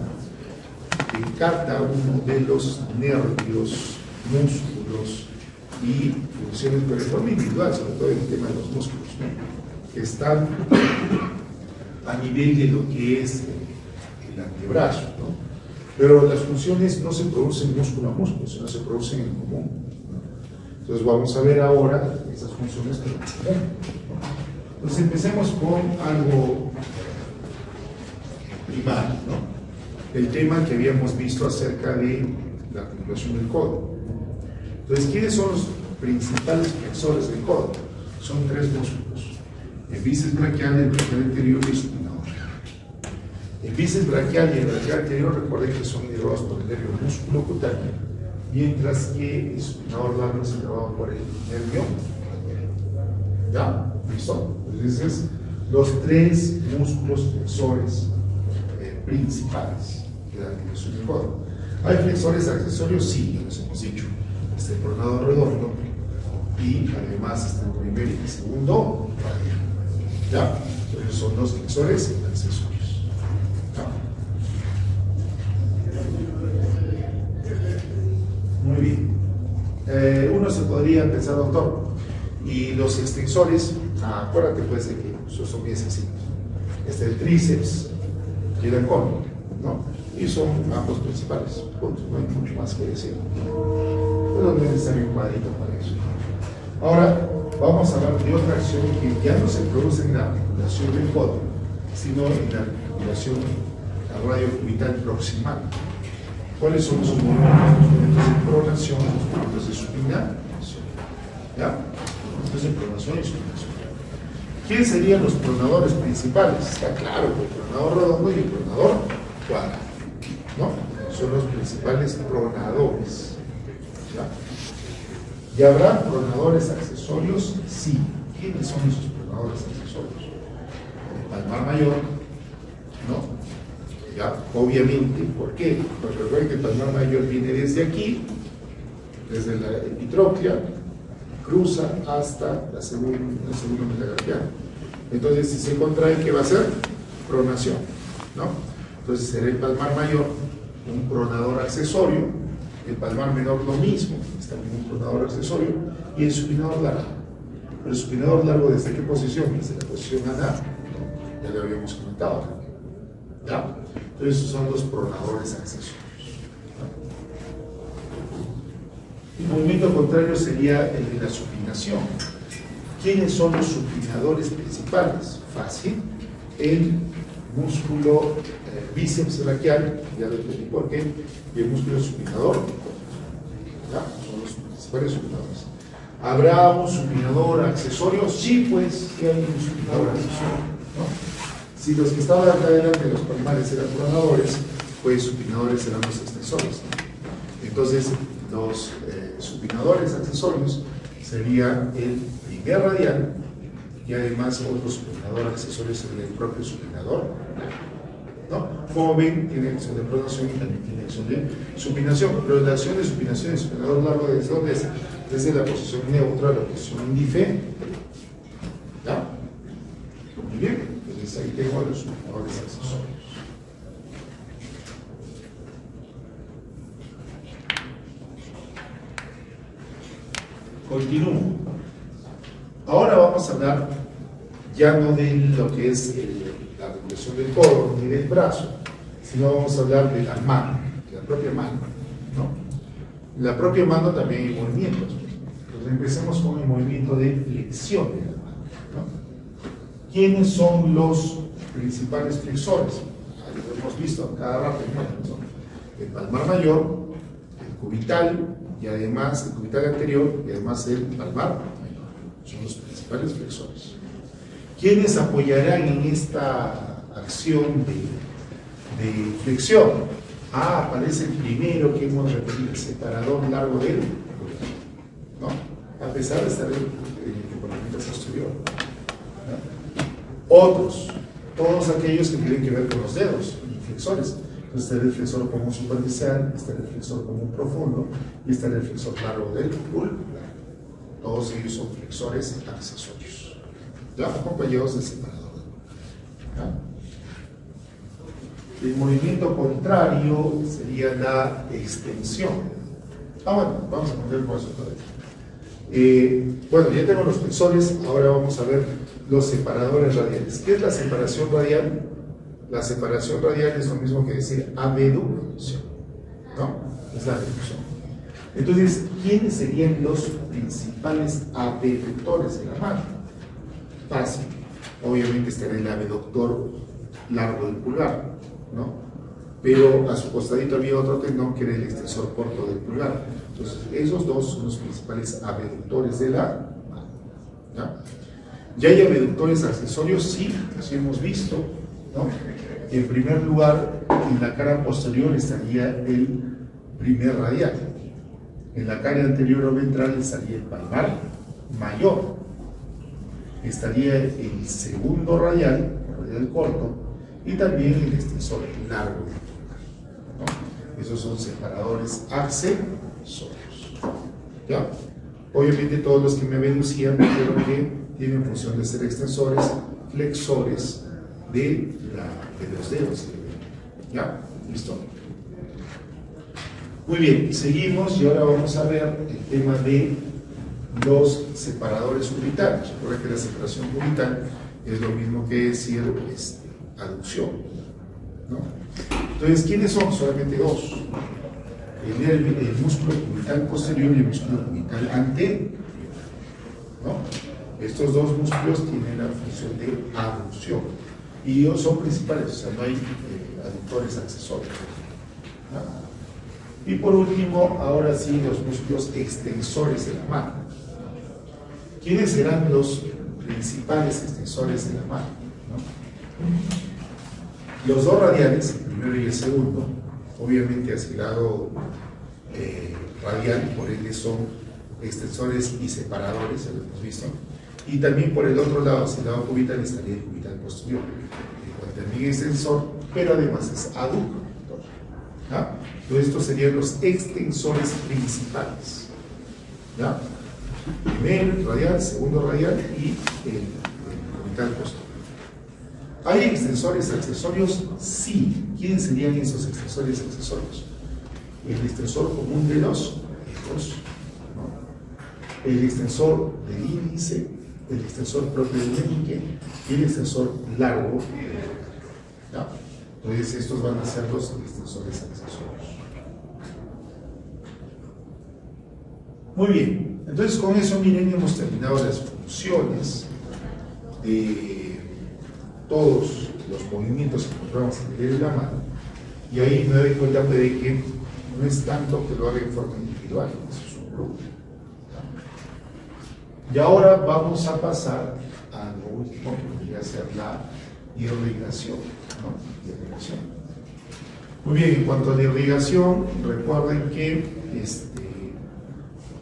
Speaker 1: de cada uno de los nervios, músculos y funciones, pero de forma individual, sobre todo en el tema de los músculos, ¿no? Que están a nivel de lo que es el antebrazo, ¿no? Pero las funciones no se producen músculo a músculo, sino se producen en común, ¿no? Entonces vamos a ver ahora esas funciones que en común, ¿no? Entonces empecemos con algo primario, ¿no? El tema que habíamos visto acerca de la articulación del codo. Entonces, ¿quiénes son los principales flexores del codo? Son tres músculos: el bíceps braquial, el braquial anterior y el supinador. El bíceps braquial y el braquial anterior, recuerden que son inervados por el nervio músculo cutáneo, mientras que el supinador largo es inervado por el nervio. ¿Ya? ¿Listo? Entonces, los tres músculos flexores principales de la articulación del codo. ¿Hay flexores accesorios? Sí, ya los hemos dicho. Está el pronador redondo y además está el primer y el segundo radial. ¿Ya? Entonces son los flexores accesorios. ¿Ya? Muy bien. Uno se podría pensar, doctor, y los extensores, acuérdate pues de que son bien sencillos. Está el tríceps y el acón, ¿no? Y son ambos principales. Punto. No hay mucho más que decir. Pero no es necesario un cuadrito para eso. Ahora vamos a hablar de otra acción que ya no se produce en la articulación del codo, sino en la articulación radiocubital proximal. ¿Cuáles son los movimientos? Los movimientos de pronación, los movimientos de supinación. ¿Ya? Entonces, de pronación y supinación. ¿Quiénes serían los pronadores principales? Está claro, el pronador redondo y el pronador cuadrado, ¿no? Son los principales pronadores. ¿Ya? ¿Y habrá pronadores accesorios? Sí. ¿Quiénes son esos pronadores accesorios? El palmar mayor, ¿no? Ya, obviamente, ¿por qué? Porque recuerden que el palmar mayor viene desde aquí, desde la epitróclea, cruza hasta la segunda metacarpiana. Entonces, si se contrae, ¿qué va a hacer? Pronación, ¿no? Entonces, será el palmar mayor un pronador accesorio, el palmar menor lo mismo, está en un pronador accesorio, y el supinador largo. Pero el supinador largo, ¿desde qué posición? Desde la posición anal, ¿no? Ya lo habíamos comentado, ¿ya? Entonces, esos son los pronadores accesorios. El movimiento contrario sería el de la supinación. ¿Quiénes son los supinadores principales? Fácil. El músculo bíceps braquial, ya lo entendí por qué, y el músculo supinador. ¿Ya? Son los principales supinadores. ¿Habrá un supinador accesorio? Sí, pues, sí hay un supinador accesorio, ¿no? Si los que estaban acá adelante, los palmares, eran pronadores, pues supinadores eran los extensores, ¿no? Entonces, los supinadores accesorios serían el primer radial y además otro supinador accesorio sería el propio supinador, ¿no? Como ven, tiene acción de pronación y también tiene acción de supinación, pero la acción de supinación y supinador largo, ¿desde dónde es? Desde la posición neutra a la posición índice, ¿ya? Muy bien, entonces ahí tengo los sujetadores accesorios. Continúo. Ahora vamos a hablar ya no de lo que es la articulación del codo ni del brazo, sino vamos a hablar de la mano, de la propia mano, ¿no? En la propia mano también hay movimientos. Entonces empecemos con el movimiento de flexión de la mano, ¿no? ¿Quiénes son los principales flexores? Ahí lo hemos visto cada rato, ¿no? El palmar mayor, el cubital, y además el cubital anterior y además el palmar mayor. Son los principales flexores. ¿Quiénes apoyarán en esta acción de flexión? Aparece el primero que hemos repetido, el separador largo del pulgar, ¿no? A pesar de estar en el comportamiento posterior, ¿no? Otros, todos aquellos que tienen que ver con los dedos, los flexores. Entonces está el flexor común superficial, está el flexor común profundo y está el flexor largo del pulgar. Todos ellos son flexores accesorios, ya acompañados del separador. ¿Ya? El movimiento contrario sería la extensión. Bueno, vamos a poner por eso todavía. Bueno, ya tengo los flexores, ahora vamos a ver los separadores radiales. ¿Qué es la separación radial? La separación radial es lo mismo que decir abducción, ¿no? Es la abducción. Entonces, ¿quiénes serían los principales abductores de la mano? Fácil. Obviamente estaría el abductor largo del pulgar, ¿no? Pero a su costadito había otro tendón que era el extensor corto del pulgar. Entonces, esos dos son los principales abductores de la mano, ¿ya? ¿Ya hay abductores accesorios? Sí, así hemos visto, ¿no? En primer lugar, en la cara posterior estaría el primer radial. En la cara anterior o ventral estaría el palmar mayor. Estaría el segundo radial corto, y también el extensor largo, ¿no? Esos son separadores accesorios, ¿ya? Obviamente todos los que me deducían dijeron que tienen función de ser extensores, flexores de los dedos. ¿Ya? ¿Listo? Muy bien, seguimos y ahora vamos a ver el tema de los separadores cubitales. Recuerda que la separación cubital es lo mismo que decir aducción, ¿no? Entonces, ¿quiénes son? Solamente dos. El músculo cubital posterior y el músculo cubital anterior, ¿no? Estos dos músculos tienen la función de aducción y ellos son principales, o sea, no hay aductores accesorios, ¿no? Y por último, ahora sí, los músculos extensores de la mano. ¿Quiénes serán los principales extensores de la mano? ¿No? Los dos radiales, el primero y el segundo, obviamente hacia el lado radial, por ende son extensores y separadores, ya lo hemos visto. Y también por el otro lado, hacia el lado cubital, estaría el cubital posterior, el cual también es extensor, pero además es aductor. ¿Ya? Entonces estos serían los extensores principales. ¿Ya? Primer radial, segundo radial y el cubital posterior. ¿Hay extensores accesorios? Sí. ¿Quiénes serían esos extensores accesorios? El extensor común de los dedos, ¿no? El extensor del índice, el extensor propio del meñique y el extensor largo. ¿Ya? Entonces estos van a ser los extensores accesorios. Muy bien, entonces con eso, miren, hemos terminado las funciones de todos los movimientos que encontramos en la mano, y ahí me doy cuenta de que no es tanto que lo haga en forma individual, eso es un grupo. Y ahora vamos a pasar a lo último que podría ser la irrigación, ¿no? Irrigación. Muy bien, en cuanto a la irrigación, recuerden que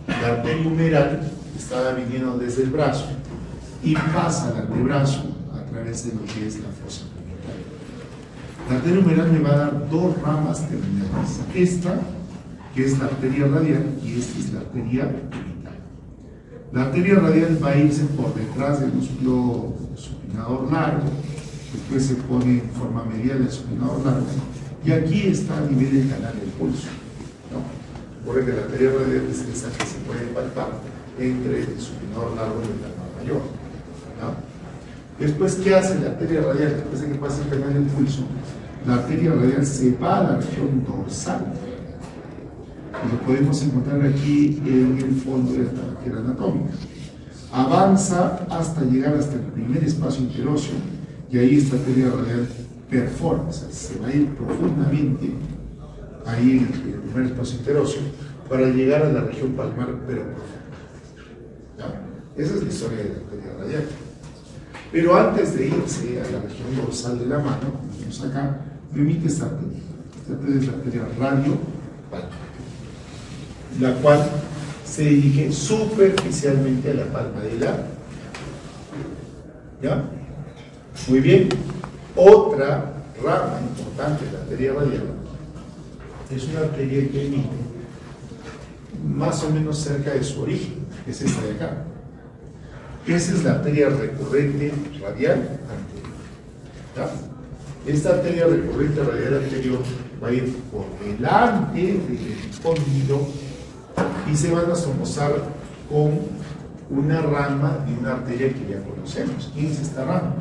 Speaker 1: la arteria humeral estaba viniendo desde el brazo y pasa al antebrazo a través de lo que es la fosa cubital. La arteria humeral me va a dar dos ramas terminales. Esta, que es la arteria radial, y esta es la arteria cubital. La arteria radial va a irse por detrás del músculo supinador largo, después se pone en forma medial del supinador largo, y aquí está a nivel del canal del pulso, ¿no? Por ejemplo, la arteria radial es esa que se puede palpar entre el supinador largo y el canal mayor, ¿no? Después, ¿qué hace la arteria radial? Después de que pasa el canal del pulso, la arteria radial se va a la región dorsal. Y lo podemos encontrar aquí en el fondo de la tarjeta anatómica. Avanza hasta llegar hasta el primer espacio interóseo y ahí esta arteria radial perfora, o sea, se va a ir profundamente ahí en el primer espacio interóseo para llegar a la región palmar, pero profunda. Esa es la historia de la arteria radial. Pero antes de irse a la región dorsal de la mano, como vemos acá, me emite esta arteria. Esta arteria es la arteria radio-palmar, la cual se dirige superficialmente a la palma de la. ¿Ya? Muy bien. Otra rama importante de la arteria radial es una arteria que emite más o menos cerca de su origen, que es esta de acá. Esa es la arteria recurrente radial anterior. ¿Ya? Esta arteria recurrente radial anterior va a ir por delante del cóndilo y se van a somozar con una rama de una arteria que ya conocemos. ¿Quién es esta rama?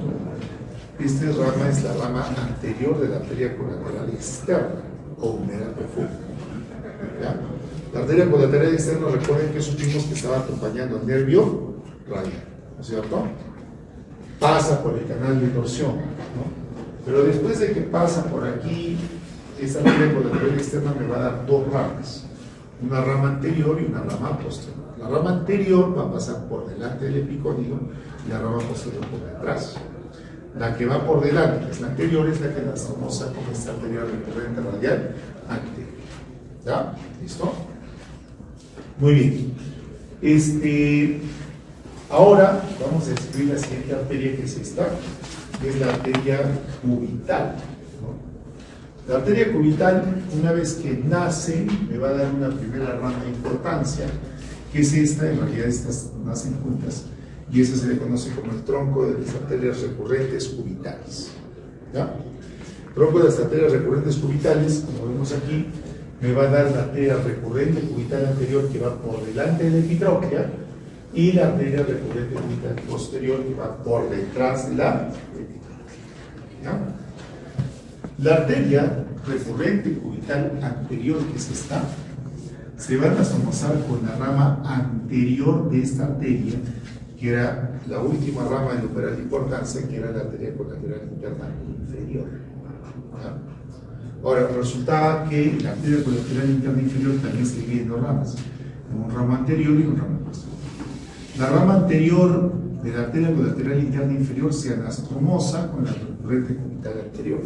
Speaker 1: Esta rama es la rama anterior de la arteria colateral externa o humera profunda. ¿Ya? La arteria colateral externa, recuerden que supimos que estaba acompañando al nervio radial, ¿no es cierto? Pasa por el canal de torsión, ¿no? Pero después de que pasa por aquí, esta arteria colateral externa me va a dar dos ramas, una rama anterior y una rama posterior. La rama anterior va a pasar por delante del epicóndilo y la rama posterior por detrás. La que va por delante, que es la anterior, es la que la somoza con esta arteria recurrente radial anterior. ¿Ya? ¿Listo? Muy bien. Ahora vamos a describir la siguiente arteria, que es esta, que es la arteria cubital, ¿no? La arteria cubital, una vez que nace, me va a dar una primera rama de importancia, que es esta. En realidad estas nacen juntas, y esa se le conoce como el tronco de las arterias recurrentes cubitales. ¿Ya? El tronco de las arterias recurrentes cubitales, como vemos aquí, me va a dar la arteria recurrente cubital anterior, que va por delante de la epitróclea, y la arteria recurrente cubital posterior, que va por detrás de la epitróclea. ¿Ya? La arteria recurrente cubital anterior, que es esta, se van a somozar con la rama anterior de esta arteria, que era la última rama de numeral de importancia, que era la arteria colateral interna inferior. ¿Ya? Ahora, resultaba que la arteria colateral interna inferior también se divide en dos ramas, un rama anterior y un rama posterior. La rama anterior de la arteria colateral interna inferior se anastomosa con la recurrente cubital anterior.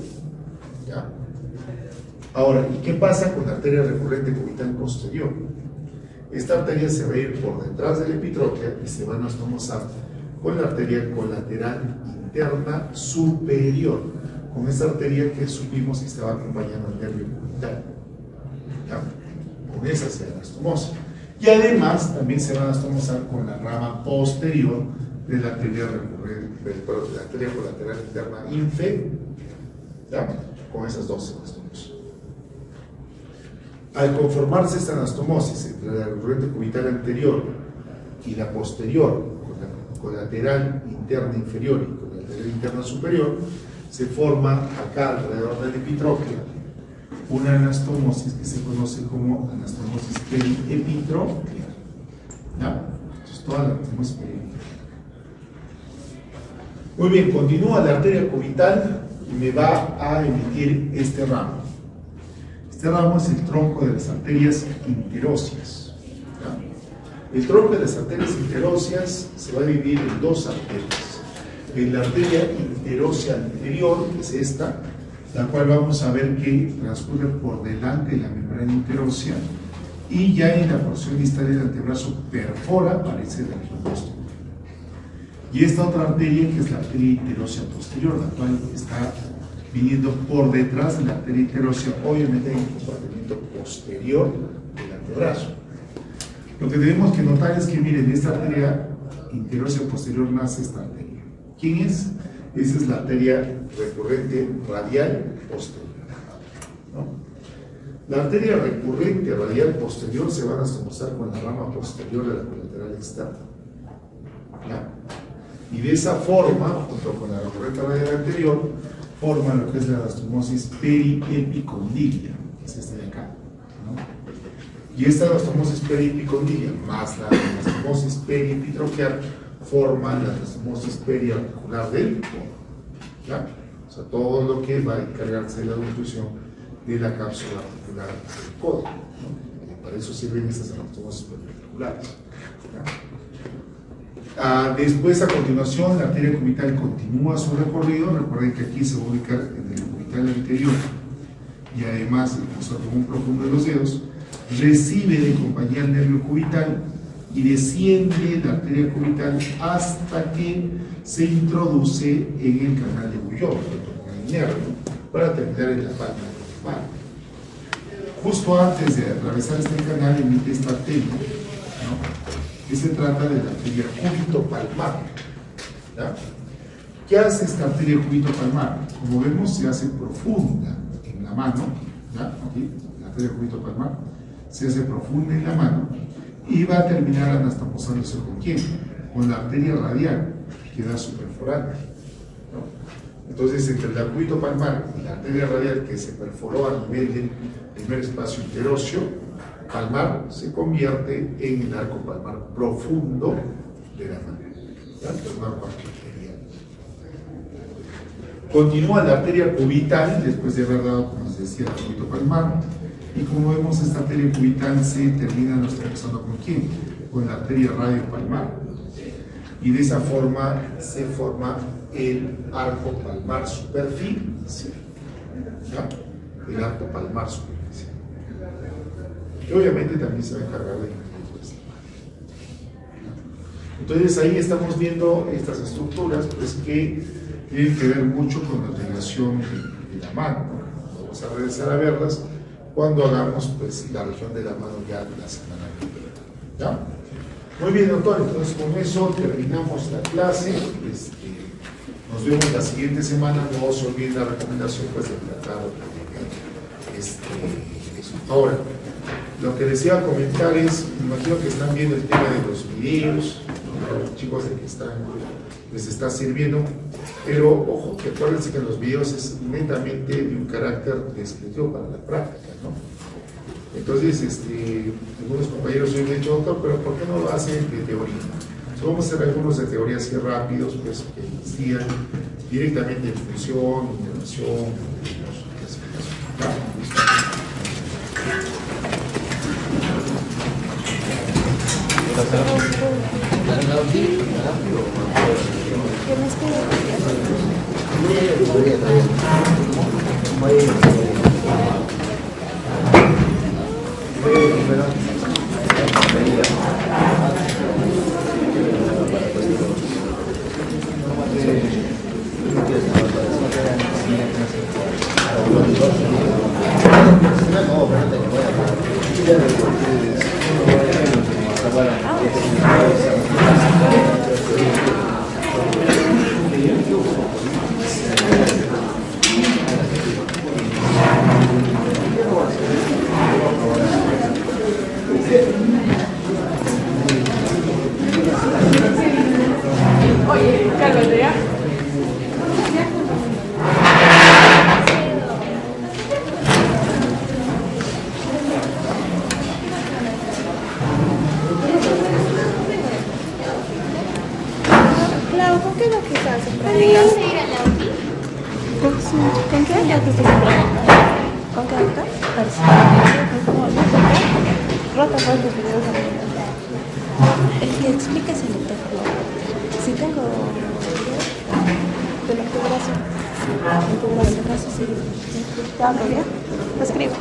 Speaker 1: ¿Ya? Ahora, ¿y qué pasa con la arteria recurrente cubital posterior? Esta arteria se va a ir por detrás de la epitróclea y se va a anastomosar con la arteria colateral interna superior, con esta arteria que supimos que estaba acompañando al nervio cubital. ¿Ya? Con esa se anastomosa. Y además también se va a anastomosar con la rama posterior de la arteria recurrente, de la arteria colateral interna inferior. ¿Ya? Con esas dos se anastomosan. Al conformarse esta anastomosis entre la recurrente cubital anterior y la posterior, con la colateral interna inferior y con la colateral interna superior, se forma acá alrededor de la epitróclea una anastomosis que se conoce como anastomosis periepitróclea. ¿Ya? Entonces, toda la anastomosis periepitróclea. Muy bien, continúa la arteria cubital y me va a emitir este ramo. Este ramo es el tronco de las arterias interóseas. ¿Ya? El tronco de las arterias interóseas se va a dividir en dos arterias. En la arteria interósea anterior, que es esta, la cual vamos a ver que transcurre por delante de la membrana interósea, y ya en la porción distal del antebrazo perfora, aparece la región posterior. Y esta otra arteria, que es la arteria interósea posterior, la cual está viniendo por detrás de la arteria interósea, obviamente en el compartimento posterior del antebrazo. Lo que tenemos que notar es que, miren, de esta arteria interior hacia posterior nace esta arteria. ¿Quién es? Esa es la arteria recurrente radial posterior, ¿no? La arteria recurrente radial posterior se va a anastomosar con la rama posterior de la colateral externa, ¿ya? Y de esa forma, junto con la recurrente radial anterior, forma lo que es la anastomosis periepicondílica, que es esta de acá, ¿no? Y esta anastomosis periepicondílica más la anastomosis periepitroqueal forman la anastomosis periarticular del codo, ¿ya? O sea, todo lo que va a encargarse de la obstrucción de la cápsula articular del codo, ¿no? Y para eso sirven estas anastomosis periarticulares, ¿ya? Después, a continuación, la arteria cubital continúa su recorrido. Recuerden que aquí se va a ubicar en el cubital anterior y además el foso común profundo de los dedos. Recibe de compañía el nervio cubital y desciende la arteria cubital hasta que se introduce en el canal de Bouillon, en el nervio, para terminar en la palma de la mano. Justo antes de atravesar este canal emite esta arteria, ¿no? Que se trata de la arteria cúbito-palmar, ¿ya? ¿Qué hace esta arteria cúbito-palmar? Como vemos, se hace profunda en la mano, ¿ya? Aquí, la arteria cúbito-palmar se hace profunda en la mano y va a terminar anastomosándose con quién? Con la arteria radial, que da su perforante, ¿no? Entonces, entre la cúbito-palmar y la arteria radial que se perforó a nivel del primer espacio interóseo palmar, se convierte en el arco palmar profundo de la mano, ¿ya? El arco arterial. Continúa la arteria cubital después de haber dado, como les decía, el cúbito palmar, y como vemos, esta arteria cubital se termina anatomizando con quién? Con la arteria radiopalmar, y de esa forma se forma el arco palmar superficial, ¿ya? El arco palmar superficial. Y obviamente también se va a encargar de esto. Entonces ahí estamos viendo estas estructuras, pues, que tienen que ver mucho con la relación de la mano, ¿no? Vamos a regresar a verlas cuando hagamos, pues, la región de la mano ya de la semana que viene, ¿ya? Muy bien, doctor, entonces con eso terminamos la clase. Nos vemos la siguiente semana. No se olviden la recomendación, pues, del tratado eso. Ahora, lo que les iba a comentar es, me imagino que están viendo el tema de los videos, los chicos de que les está sirviendo, pero ojo, que acuérdense que los videos es netamente de un carácter descriptivo para la práctica, ¿no? Entonces, algunos compañeros hoy me han dicho, doctor, pero ¿por qué no lo hacen de teoría? Entonces, vamos a hacer algunos de teoría así rápidos, pues, que decían directamente en función, interacción, clasificación.
Speaker 2: Oye, cálmate ya.
Speaker 3: Clau, ¿con qué es lo que estás
Speaker 4: ¿Vas a ir a la UTI?
Speaker 3: ¿Con qué es lo que estás comprando? ¿Con qué acá? Parece. ¿Cómo? ¿No con qué? Rota con tus videos a mí. El que explíqueselo, por favor. Si tengo de la federación. En tu brazo, sí. Te hablo, ¿ya? Te escribo.